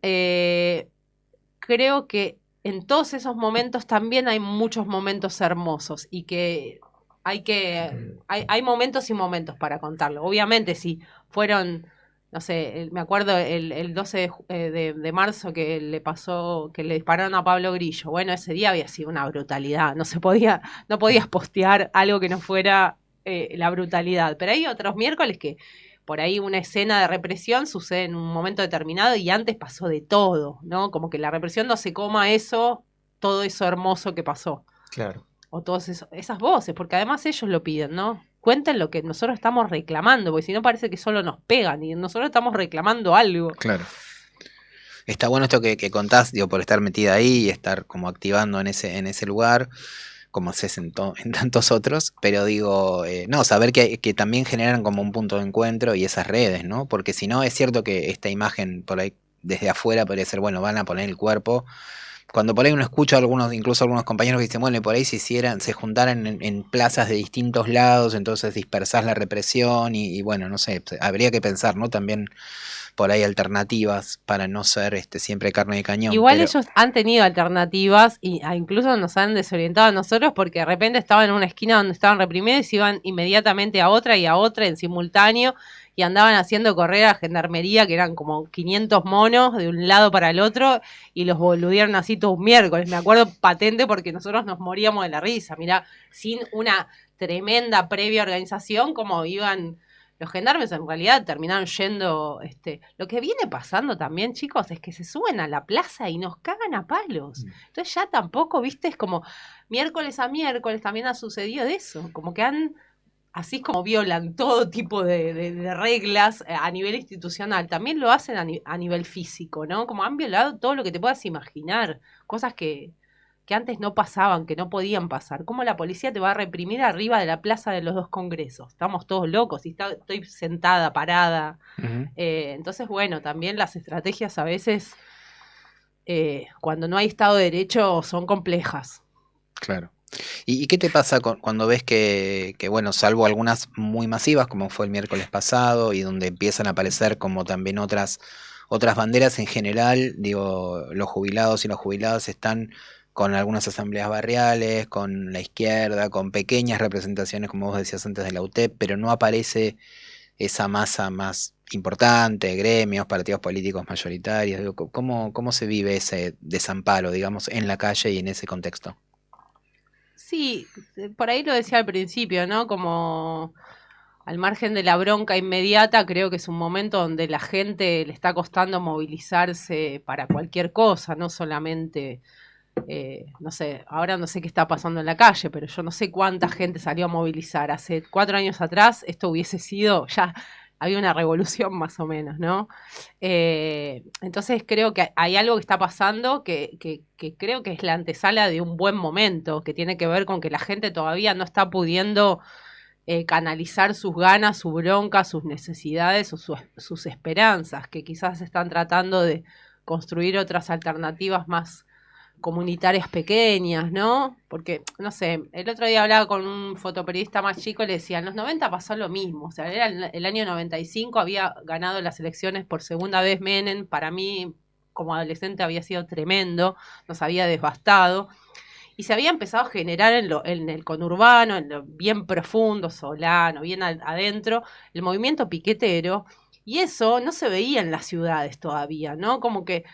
creo que en todos esos momentos también hay muchos momentos hermosos y que hay momentos y momentos para contarlo. Obviamente, si fueron, no sé, me acuerdo el 12 de marzo que le pasó, que le dispararon a Pablo Grillo. Bueno, ese día había sido una brutalidad. No podías postear algo que no fuera la brutalidad. Pero hay otros miércoles que por ahí una escena de represión sucede en un momento determinado y antes pasó de todo, ¿no? Como que la represión no se coma eso, todo eso hermoso que pasó. Claro. O todas esas voces, porque además ellos lo piden, ¿no? Cuenten lo que nosotros estamos reclamando, porque si no parece que solo nos pegan y nosotros estamos reclamando algo. Claro. Está bueno esto que contás, digo, por estar metida ahí y estar como activando en ese lugar, como haces en tantos otros, pero digo, no, saber que también generan como un punto de encuentro y esas redes, ¿no? Porque si no, es cierto que esta imagen por ahí desde afuera podría ser, bueno, van a poner el cuerpo. Cuando por ahí uno escucha a algunos, incluso algunos compañeros que dicen, bueno, y por ahí se juntaran en plazas de distintos lados, entonces dispersás la represión y bueno, no sé, habría que pensar, ¿no? También por ahí alternativas para no ser siempre carne de cañón. Igual pero... ellos han tenido alternativas y incluso nos han desorientado a nosotros porque de repente estaban en una esquina donde estaban reprimidos y se iban inmediatamente a otra y a otra en simultáneo y andaban haciendo correr a gendarmería que eran como 500 monos de un lado para el otro y los boludearon así todo un miércoles. Me acuerdo patente porque nosotros nos moríamos de la risa. Mirá, sin una tremenda previa organización como iban... Los gendarmes en realidad terminaron yendo, lo que viene pasando también, chicos, es que se suben a la plaza y nos cagan a palos. Entonces ya tampoco, viste, es como miércoles a miércoles también ha sucedido eso, como que así como violan todo tipo de reglas a nivel institucional, también lo hacen a nivel físico, ¿no? Como han violado todo lo que te puedas imaginar, cosas que antes no pasaban, que no podían pasar. ¿Cómo la policía te va a reprimir arriba de la plaza de los dos congresos? Estamos todos locos y estoy sentada, parada. Entonces, bueno, también las estrategias a veces, cuando no hay Estado de Derecho, son complejas. Claro. ¿Y qué te pasa cuando ves que, bueno, salvo algunas muy masivas, como fue el miércoles pasado, y donde empiezan a aparecer como también otras banderas en general, digo, los jubilados y las jubiladas están con algunas asambleas barriales, con la izquierda, con pequeñas representaciones, como vos decías antes, de la UTEP, pero no aparece esa masa más importante, gremios, partidos políticos mayoritarios? Digo, ¿cómo se vive ese desamparo, digamos, en la calle y en ese contexto? Sí, por ahí lo decía al principio, ¿no? Como al margen de la bronca inmediata, creo que es un momento donde la gente le está costando movilizarse para cualquier cosa, no solamente, no sé, ahora no sé qué está pasando en la calle, pero yo no sé cuánta gente salió a movilizar. Hace 4 años atrás esto hubiese sido, ya había una revolución más o menos, ¿no? Entonces creo que hay algo que está pasando que creo que es la antesala de un buen momento, que tiene que ver con que la gente todavía no está pudiendo canalizar sus ganas, su bronca, sus necesidades o sus esperanzas, que quizás están tratando de construir otras alternativas más comunitarias pequeñas, ¿no? Porque, no sé, el otro día hablaba con un fotoperiodista más chico y le decía, en los 90 pasó lo mismo, o sea, era el año 95, había ganado las elecciones por segunda vez Menem, para mí como adolescente había sido tremendo, nos había devastado, y se había empezado a generar en el conurbano, en lo bien profundo, Solano, bien adentro, el movimiento piquetero, y eso no se veía en las ciudades todavía, ¿no? Como que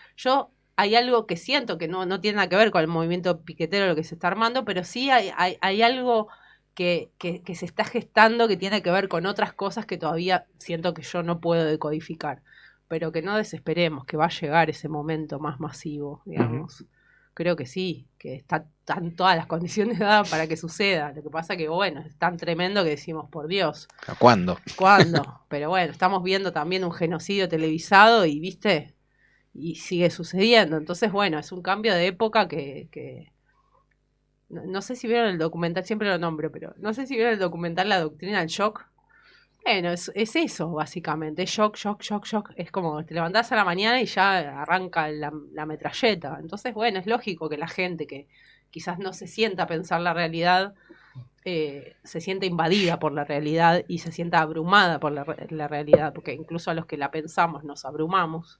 hay algo que siento que no tiene nada que ver con el movimiento piquetero, lo que se está armando, pero sí hay algo que se está gestando que tiene que ver con otras cosas que todavía siento que yo no puedo decodificar, pero que no desesperemos, que va a llegar ese momento más masivo, digamos. Creo que sí, que están todas las condiciones dadas para que suceda. Lo que pasa que, bueno, es tan tremendo que decimos, por Dios. ¿A cuándo? ¿Cuándo? Pero bueno, estamos viendo también un genocidio televisado y, ¿viste? Y sigue sucediendo. Entonces, bueno, es un cambio de época que no sé si vieron el documental, siempre lo nombro, pero no sé si vieron el documental La Doctrina del Shock. Bueno, es eso, básicamente. Es shock, shock, shock, shock. Es como te levantás a la mañana y ya arranca la metralleta. Entonces, bueno, es lógico que la gente que quizás no se sienta a pensar la realidad, se sienta invadida por la realidad y se sienta abrumada por la realidad, porque incluso a los que la pensamos nos abrumamos.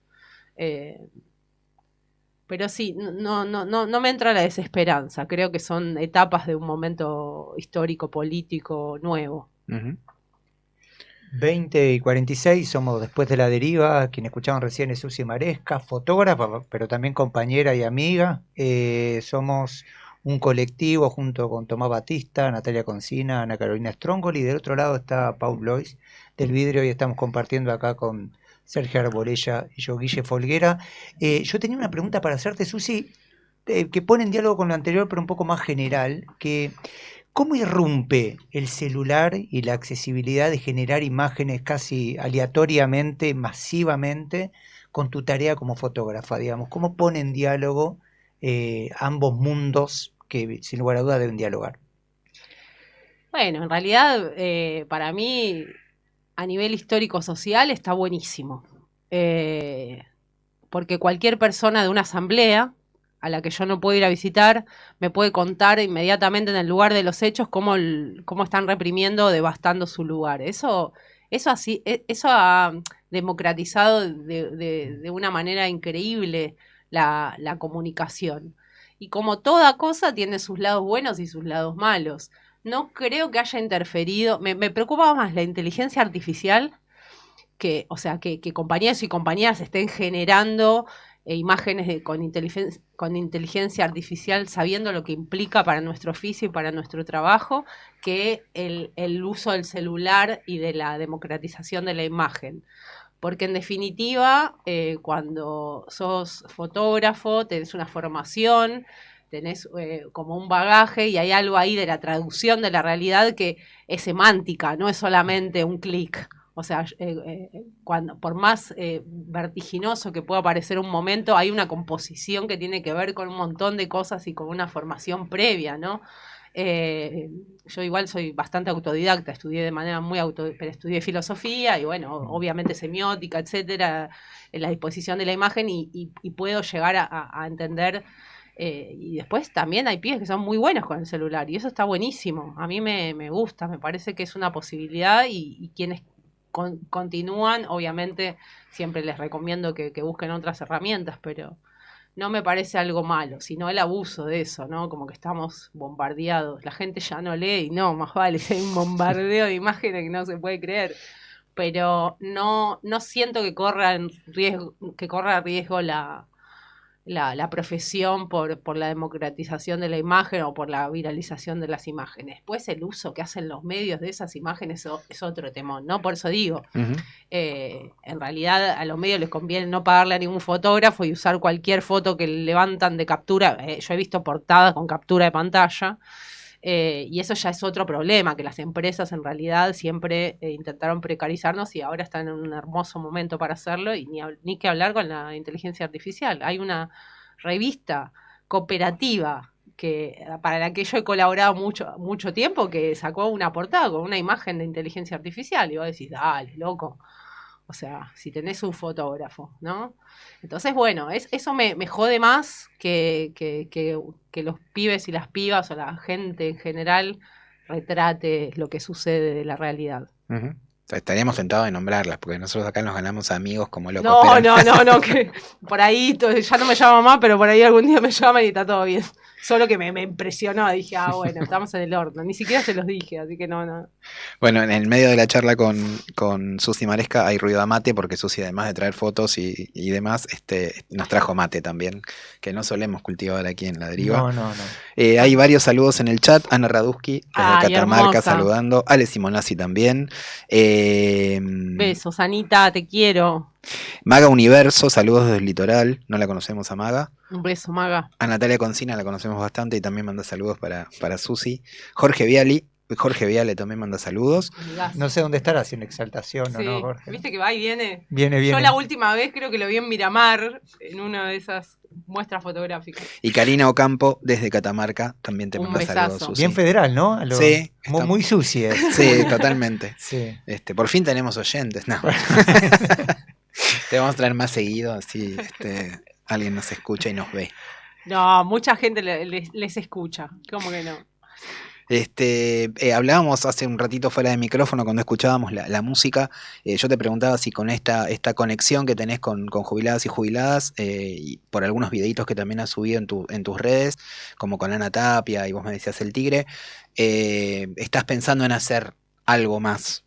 Pero sí, no me entra la desesperanza. Creo que son etapas de un momento histórico, político nuevo. 20 y 46, somos Después de la Deriva. Quien escuchaban recién es Susi Maresca, fotógrafa, pero también compañera y amiga. Somos un colectivo junto con Tomás Batista, Natalia Concina, Ana Carolina Strongoli, y del otro lado está Paul Blois del vidrio, y estamos compartiendo acá con Sergio Arbolella y yo, Guille Folguera. Yo tenía una pregunta para hacerte, Susi, que pone en diálogo con lo anterior, pero un poco más general, que ¿cómo irrumpe el celular y la accesibilidad de generar imágenes casi aleatoriamente, masivamente, con tu tarea como fotógrafa, digamos? ¿Cómo pone en diálogo ambos mundos que sin lugar a dudas deben dialogar? Bueno, en realidad, para mí, a nivel histórico-social está buenísimo. Porque cualquier persona de una asamblea a la que yo no puedo ir a visitar, me puede contar inmediatamente en el lugar de los hechos cómo están reprimiendo o devastando su lugar. Eso ha democratizado de una manera increíble la comunicación. Y como toda cosa tiene sus lados buenos y sus lados malos. No creo que haya interferido, me preocupa más la inteligencia artificial, o sea, que compañeros y compañeras estén generando imágenes con inteligencia artificial, sabiendo lo que implica para nuestro oficio y para nuestro trabajo, que el uso del celular y de la democratización de la imagen. Porque en definitiva, cuando sos fotógrafo, tenés una formación, tenés como un bagaje, y hay algo ahí de la traducción de la realidad que es semántica, no es solamente un clic. O sea, por más vertiginoso que pueda parecer un momento, hay una composición que tiene que ver con un montón de cosas y con una formación previa, ¿no? Yo igual soy bastante autodidacta, estudié de manera pero estudié filosofía y bueno, obviamente semiótica, etcétera, en la disposición de la imagen y puedo llegar a entender. Y después también hay pibes que son muy buenos con el celular y eso está buenísimo. A mí me gusta, me parece que es una posibilidad y quienes continúan, obviamente siempre les recomiendo que busquen otras herramientas, pero no me parece algo malo, sino el abuso de eso, ¿no? Como que estamos bombardeados. La gente ya no lee y no, más vale, hay un bombardeo de imágenes que no se puede creer. Pero no siento que corra riesgo la profesión por la democratización de la imagen o por la viralización de las imágenes. Después el uso que hacen los medios de esas imágenes es otro temón, ¿no? Por eso digo, en realidad a los medios les conviene no pagarle a ningún fotógrafo y usar cualquier foto que levantan de captura. Yo he visto portadas con captura de pantalla. Y eso ya es otro problema, que las empresas en realidad siempre intentaron precarizarnos y ahora están en un hermoso momento para hacerlo y ni que hablar con la inteligencia artificial. Hay una revista cooperativa para la que yo he colaborado mucho tiempo, que sacó una portada con una imagen de inteligencia artificial y vos decís, dale, loco. O sea, si tenés un fotógrafo, ¿no? Entonces, bueno, eso me jode más que los pibes y las pibas o la gente en general retrate lo que sucede de la realidad. Ujú. Estaríamos tentados de nombrarlas, porque nosotros acá nos ganamos amigos como locos. No, pero no, que por ahí ya no me llama más, pero por ahí algún día me llaman y está todo bien. Solo que me impresionó, dije, bueno, estamos en el horno. Ni siquiera se los dije, así que no. Bueno, en el medio de la charla con Susi Maresca hay ruido a mate, porque Susi, además de traer fotos y demás, nos trajo mate también, que no solemos cultivar aquí en La Deriva. No. Hay varios saludos en el chat. Ana Raduski, desde Ay, Catamarca, hermosa. saludando. Ale Simonazzi también. Besos, Anita, te quiero. Maga Universo, saludos desde el litoral. No la conocemos a Maga. Un beso, Maga. A Natalia Concina la conocemos bastante y también manda saludos para Susi. Jorge Viale también manda saludos. Amigazo. No sé dónde estará, si en Exaltación Sí, o no, Jorge. ¿viste que va y viene? Viene. Yo la última vez creo que lo vi en Miramar, en una de esas muestras fotográficas. Y Karina Ocampo, desde Catamarca, también te Un manda besazo. saludos, Susi. Bien federal, ¿no? Sí, Muy sucia. Sí, totalmente. Sí. Por fin tenemos oyentes. No. Te vamos a traer más seguido, así alguien nos escucha y nos ve. No, mucha gente les escucha. ¿Cómo que no? Hablábamos hace un ratito fuera de micrófono cuando escuchábamos la música. Yo te preguntaba si con esta conexión que tenés con jubiladas y jubiladas, y por algunos videitos que también has subido en tus redes, como con Ana Tapia y vos me decías El Tigre, estás pensando en hacer algo más.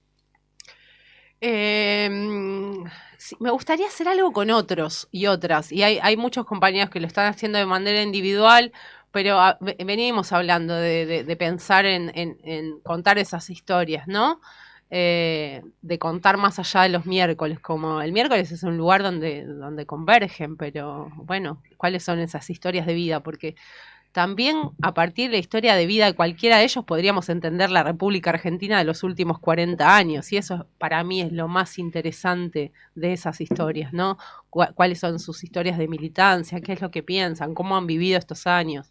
Sí, me gustaría hacer algo con otros y otras. Y hay muchos compañeros que lo están haciendo de manera individual, pero venimos hablando de pensar en contar esas historias, ¿no? De contar más allá de los miércoles, como el miércoles es un lugar donde convergen, pero bueno, ¿cuáles son esas historias de vida? Porque también a partir de la historia de vida de cualquiera de ellos podríamos entender la República Argentina de los últimos 40 años, y eso para mí es lo más interesante de esas historias, ¿no? ¿Cuáles son sus historias de militancia? ¿Qué es lo que piensan? ¿Cómo han vivido estos años?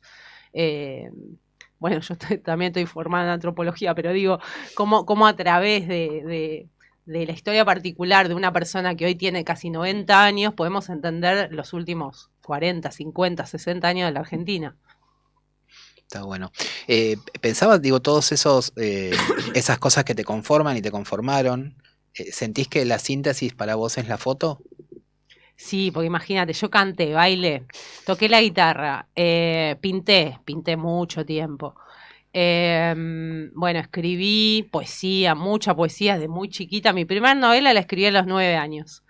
Bueno, yo también estoy formada en antropología, pero digo, cómo a través de la historia particular de una persona que hoy tiene casi 90 años podemos entender los últimos 40, 50, 60 años de la Argentina. Está bueno. Pensaba, todos esas cosas que te conforman y te conformaron. ¿Sentís que la síntesis para vos es la foto? Sí, porque imagínate, yo canté, bailé, toqué la guitarra, pinté mucho tiempo. Bueno, escribí poesía, mucha poesía desde muy chiquita. Mi primera novela la escribí a los 9 años.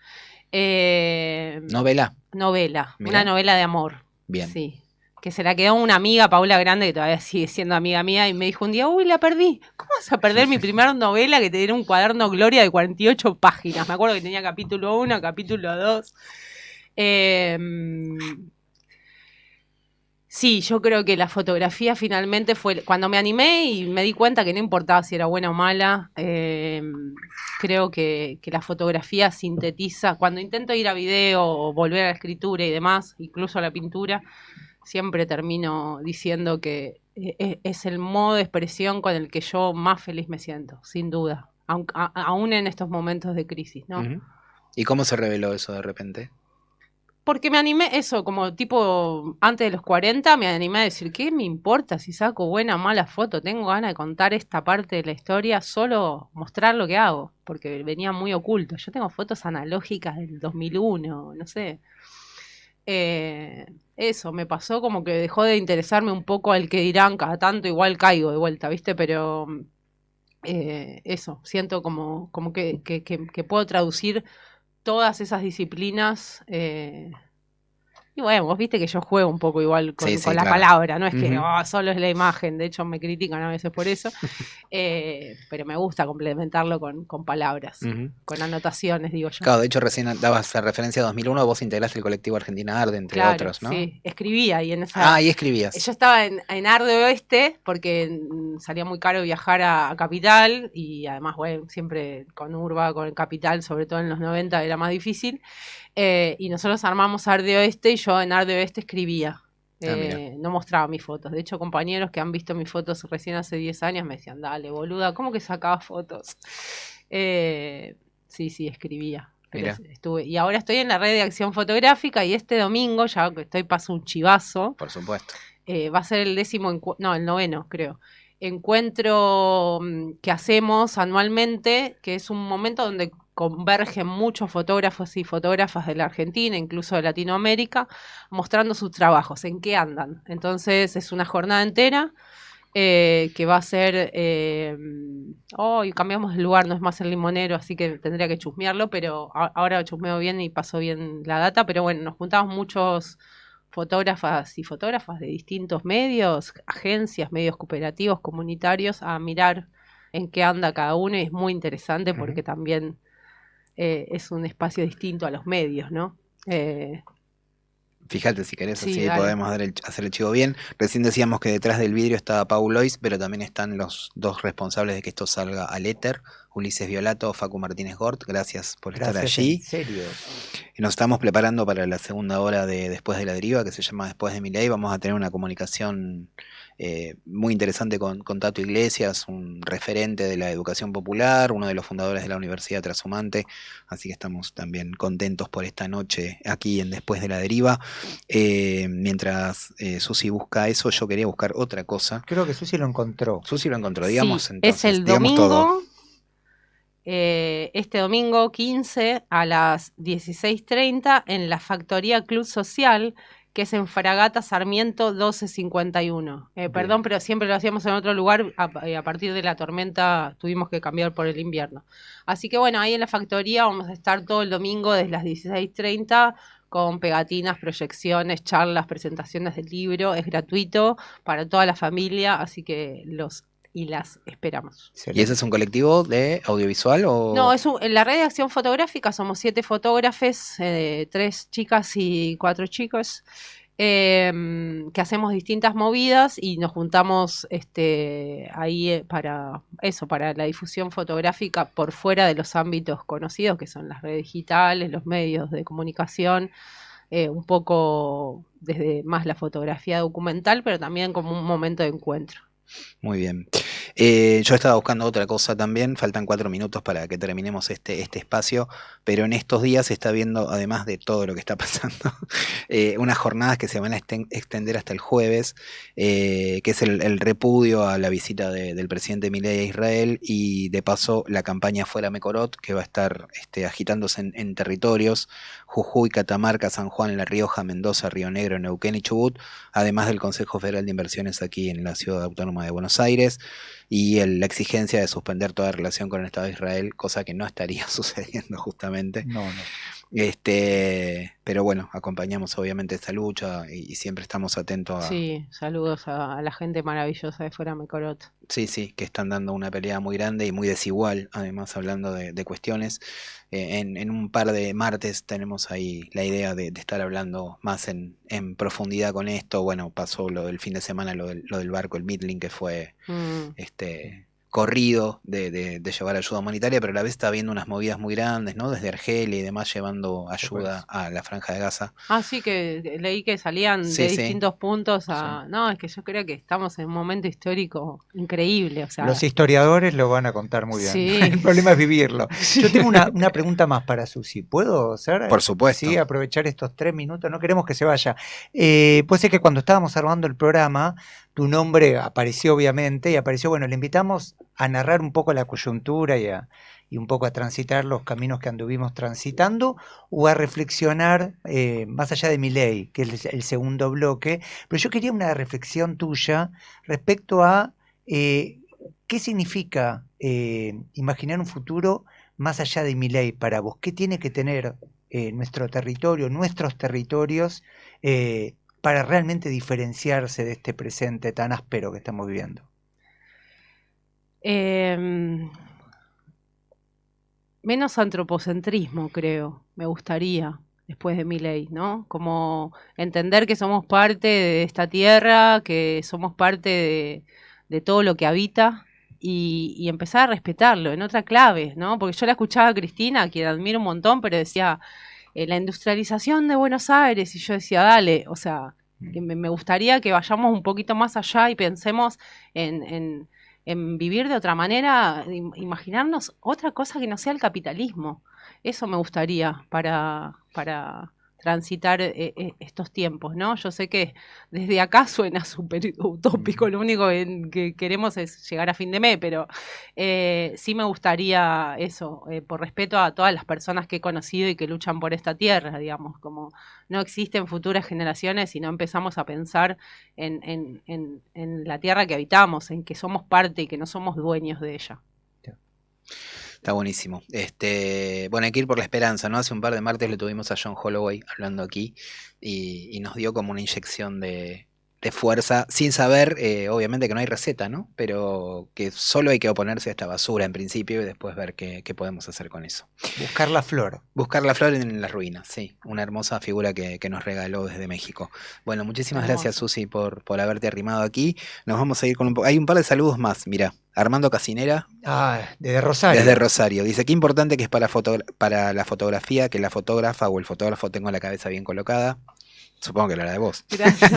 ¿Novela? Novela, Mirá. una novela de amor. Bien. Sí. Que se la quedó una amiga, Paula Grande, que todavía sigue siendo amiga mía, y me dijo un día, uy, la perdí. ¿Cómo vas a perder mi primera novela que te diera un cuaderno Gloria de 48 páginas? Me acuerdo que tenía capítulo 1, capítulo 2. Sí, yo creo que la fotografía finalmente fue, cuando me animé y me di cuenta que no importaba si era buena o mala, creo que la fotografía sintetiza, cuando intento ir a video o volver a la escritura y demás, incluso a la pintura, siempre termino diciendo que es el modo de expresión con el que yo más feliz me siento, sin duda, aún en estos momentos de crisis, ¿no? Uh-huh. ¿Y cómo se reveló eso de repente? Porque me animé, eso, como tipo antes de los 40, me animé a decir, ¿qué me importa si saco buena o mala foto? Tengo ganas de contar esta parte de la historia, solo mostrar lo que hago, porque venía muy oculto. Yo tengo fotos analógicas del 2001, no sé. Eso, me pasó como que dejó de interesarme un poco al que dirán, cada tanto igual caigo de vuelta, ¿viste? Pero eso, siento como que puedo traducir todas esas disciplinas. Y bueno, vos viste que yo juego un poco igual con la claro. palabra, no es que Uh-huh. solo es la imagen, de hecho me critican a veces por eso, pero me gusta complementarlo con palabras, Uh-huh. con anotaciones, digo yo. Claro, de hecho recién dabas referencia a 2001, vos integraste el colectivo Argentina Arde, entre Claro, otros, ¿no? sí, escribía y en esa... Ah, y escribías. Yo estaba en Arde Oeste porque salía muy caro viajar a Capital y además, bueno, siempre con Urba, con Capital, sobre todo en los 90 era más difícil. Y nosotros armamos Arde Oeste y yo en Arde Oeste escribía. No mostraba mis fotos. De hecho, compañeros que han visto mis fotos recién hace 10 años me decían, dale, boluda, ¿cómo que sacabas fotos? Sí, escribía. pero Mirá. y ahora estoy en la red de acción fotográfica y este domingo, ya que paso un chivazo, Por supuesto. va a ser el el noveno, creo, encuentro que hacemos anualmente, que es un momento donde convergen muchos fotógrafos y fotógrafas de la Argentina, incluso de Latinoamérica, mostrando sus trabajos, en qué andan. Entonces es una jornada entera que va a ser, hoy cambiamos de lugar, no es más el Limonero, así que tendría que chusmearlo, pero ahora chusmeo bien y paso bien la data, pero bueno, nos juntamos muchos fotógrafas y fotógrafas de distintos medios, agencias, medios cooperativos, comunitarios, a mirar en qué anda cada uno y es muy interesante porque también es un espacio distinto a los medios, ¿no? Fíjate si querés, Sí, así dale. podemos hacer el chivo bien. Recién decíamos que detrás del vidrio estaba Pau Lois, pero también están los dos responsables de que esto salga al éter, Ulises Violato, Facu Martínez Gort. Gracias por estar Gracias, en allí. serio. Y nos estamos preparando para la segunda hora de Después de la Deriva, que se llama Después de Milei. Vamos a tener una comunicación muy interesante con Tato Iglesias, un referente de la educación popular, uno de los fundadores de la Universidad Trashumante. Así que estamos también contentos por esta noche aquí en Después de la Deriva. Mientras Susi busca eso, yo quería buscar otra cosa. Creo que Susi lo encontró. Susi lo encontró, Sí, digamos entonces, es el digamos todo. domingo, este domingo 15 a las 16:30 en la Factoría Club Social, que es en Fragata Sarmiento 1251. Perdón, pero siempre lo hacíamos en otro lugar, a partir de la tormenta tuvimos que cambiar por el invierno. Así que bueno, ahí en la factoría vamos a estar todo el domingo desde las 16:30 con pegatinas, proyecciones, charlas, presentaciones del libro. Es gratuito para toda la familia, así que las esperamos. ¿Y ese es un colectivo de audiovisual o...? No, en la red de acción fotográfica somos 7 fotógrafes, 3 chicas y 4 chicos, que hacemos distintas movidas y nos juntamos ahí para eso, para la difusión fotográfica por fuera de los ámbitos conocidos, que son las redes digitales, los medios de comunicación, un poco desde más la fotografía documental, pero también como un momento de encuentro. Muy bien. Yo estaba buscando otra cosa también, faltan 4 minutos para que terminemos este espacio, pero en estos días se está viendo, además de todo lo que está pasando, unas jornadas que se van a extender hasta el jueves, que es el repudio a la visita del presidente Milei a Israel y de paso la campaña Fuera Mecorot, que va a estar agitándose en territorios, Jujuy, Catamarca, San Juan, La Rioja, Mendoza, Río Negro, Neuquén y Chubut, además del Consejo Federal de Inversiones aquí en la Ciudad Autónoma de Buenos Aires y la exigencia de suspender toda relación con el Estado de Israel, cosa que no estaría sucediendo justamente. No. Pero bueno, acompañamos obviamente esta lucha y siempre estamos atentos a... Sí, saludos a la gente maravillosa de Fuera Mecorot. Sí, que están dando una pelea muy grande y muy desigual, además hablando de cuestiones. En un par de martes tenemos ahí la idea de estar hablando más en profundidad con esto. Bueno, pasó lo del fin de semana, lo del barco, el Midling, que fue corrido de llevar ayuda humanitaria, pero a la vez está habiendo unas movidas muy grandes, ¿no? Desde Argelia y demás llevando ayuda a la Franja de Gaza. Ah, sí, que leí que salían de distintos puntos a... Sí. No, es que yo creo que estamos en un momento histórico increíble. O sea, los historiadores lo van a contar muy bien. Sí. El problema es vivirlo. Yo tengo una pregunta más para Susi. ¿Puedo hacer? Por supuesto. Sí, aprovechar estos 3 minutos. No queremos que se vaya. Pues es que cuando estábamos armando el programa, tu nombre apareció obviamente y apareció, bueno, le invitamos a narrar un poco la coyuntura y un poco a transitar los caminos que anduvimos transitando o a reflexionar más allá de Milei, que es el segundo bloque. Pero yo quería una reflexión tuya respecto a qué significa imaginar un futuro más allá de Milei para vos. ¿Qué tiene que tener nuestro territorio, nuestros territorios, para realmente diferenciarse de este presente tan áspero que estamos viviendo? Menos antropocentrismo, creo, me gustaría, después de Milei, ¿no? Como entender que somos parte de esta tierra, que somos parte de todo lo que habita y empezar a respetarlo en otra clave, ¿no? Porque yo la escuchaba a Cristina, a quien admiro un montón, pero decía, la industrialización de Buenos Aires, y yo decía, dale, o sea, que me gustaría que vayamos un poquito más allá y pensemos en en vivir de otra manera, imaginarnos otra cosa que no sea el capitalismo. Eso me gustaría para transitar estos tiempos, ¿no? Yo sé que desde acá suena súper utópico, lo único que queremos es llegar a fin de mes, pero sí me gustaría eso, por respeto a todas las personas que he conocido y que luchan por esta tierra, digamos, como no existen futuras generaciones si no empezamos a pensar en la tierra que habitamos, en que somos parte y que no somos dueños de ella. Está buenísimo. Bueno, hay que ir por la esperanza, ¿no? Hace un par de martes lo tuvimos a John Holloway hablando aquí y nos dio como una inyección de fuerza, sin saber, obviamente que no hay receta, ¿no? Pero que solo hay que oponerse a esta basura en principio y después ver qué podemos hacer con eso. Buscar la flor. Buscar la flor en las ruinas, sí. Una hermosa figura que nos regaló desde México. Bueno, muchísimas Hermoso. gracias, Susi, por haberte arrimado aquí. Nos vamos a ir con hay un par de saludos más, mira. Armando Casinera. Desde Rosario. Desde Rosario. Dice, qué importante que es para la fotografía que la fotógrafa o el fotógrafo tenga la cabeza bien colocada. Supongo que la de vos. Gracias.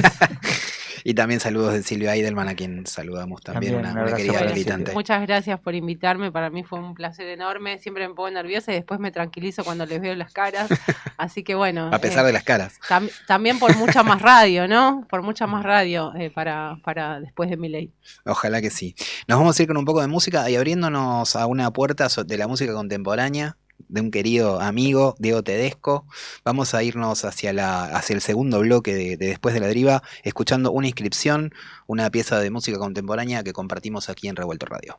Y también saludos de Silvia Eidelman, a quien saludamos también, También un una abrazo querida para militante. Silvia. Muchas gracias por invitarme, para mí fue un placer enorme, siempre me pongo nerviosa y después me tranquilizo cuando les veo las caras, así que bueno. A pesar de las caras. También por mucha más radio, ¿no? Por mucha más radio para después de mi ley. Ojalá que sí. Nos vamos a ir con un poco de música y abriéndonos a una puerta de la música contemporánea de un querido amigo, Diego Tedesco. Vamos a irnos hacia el segundo bloque de Después de la Deriva, escuchando una inscripción, una pieza de música contemporánea que compartimos aquí en Revuelto Radio.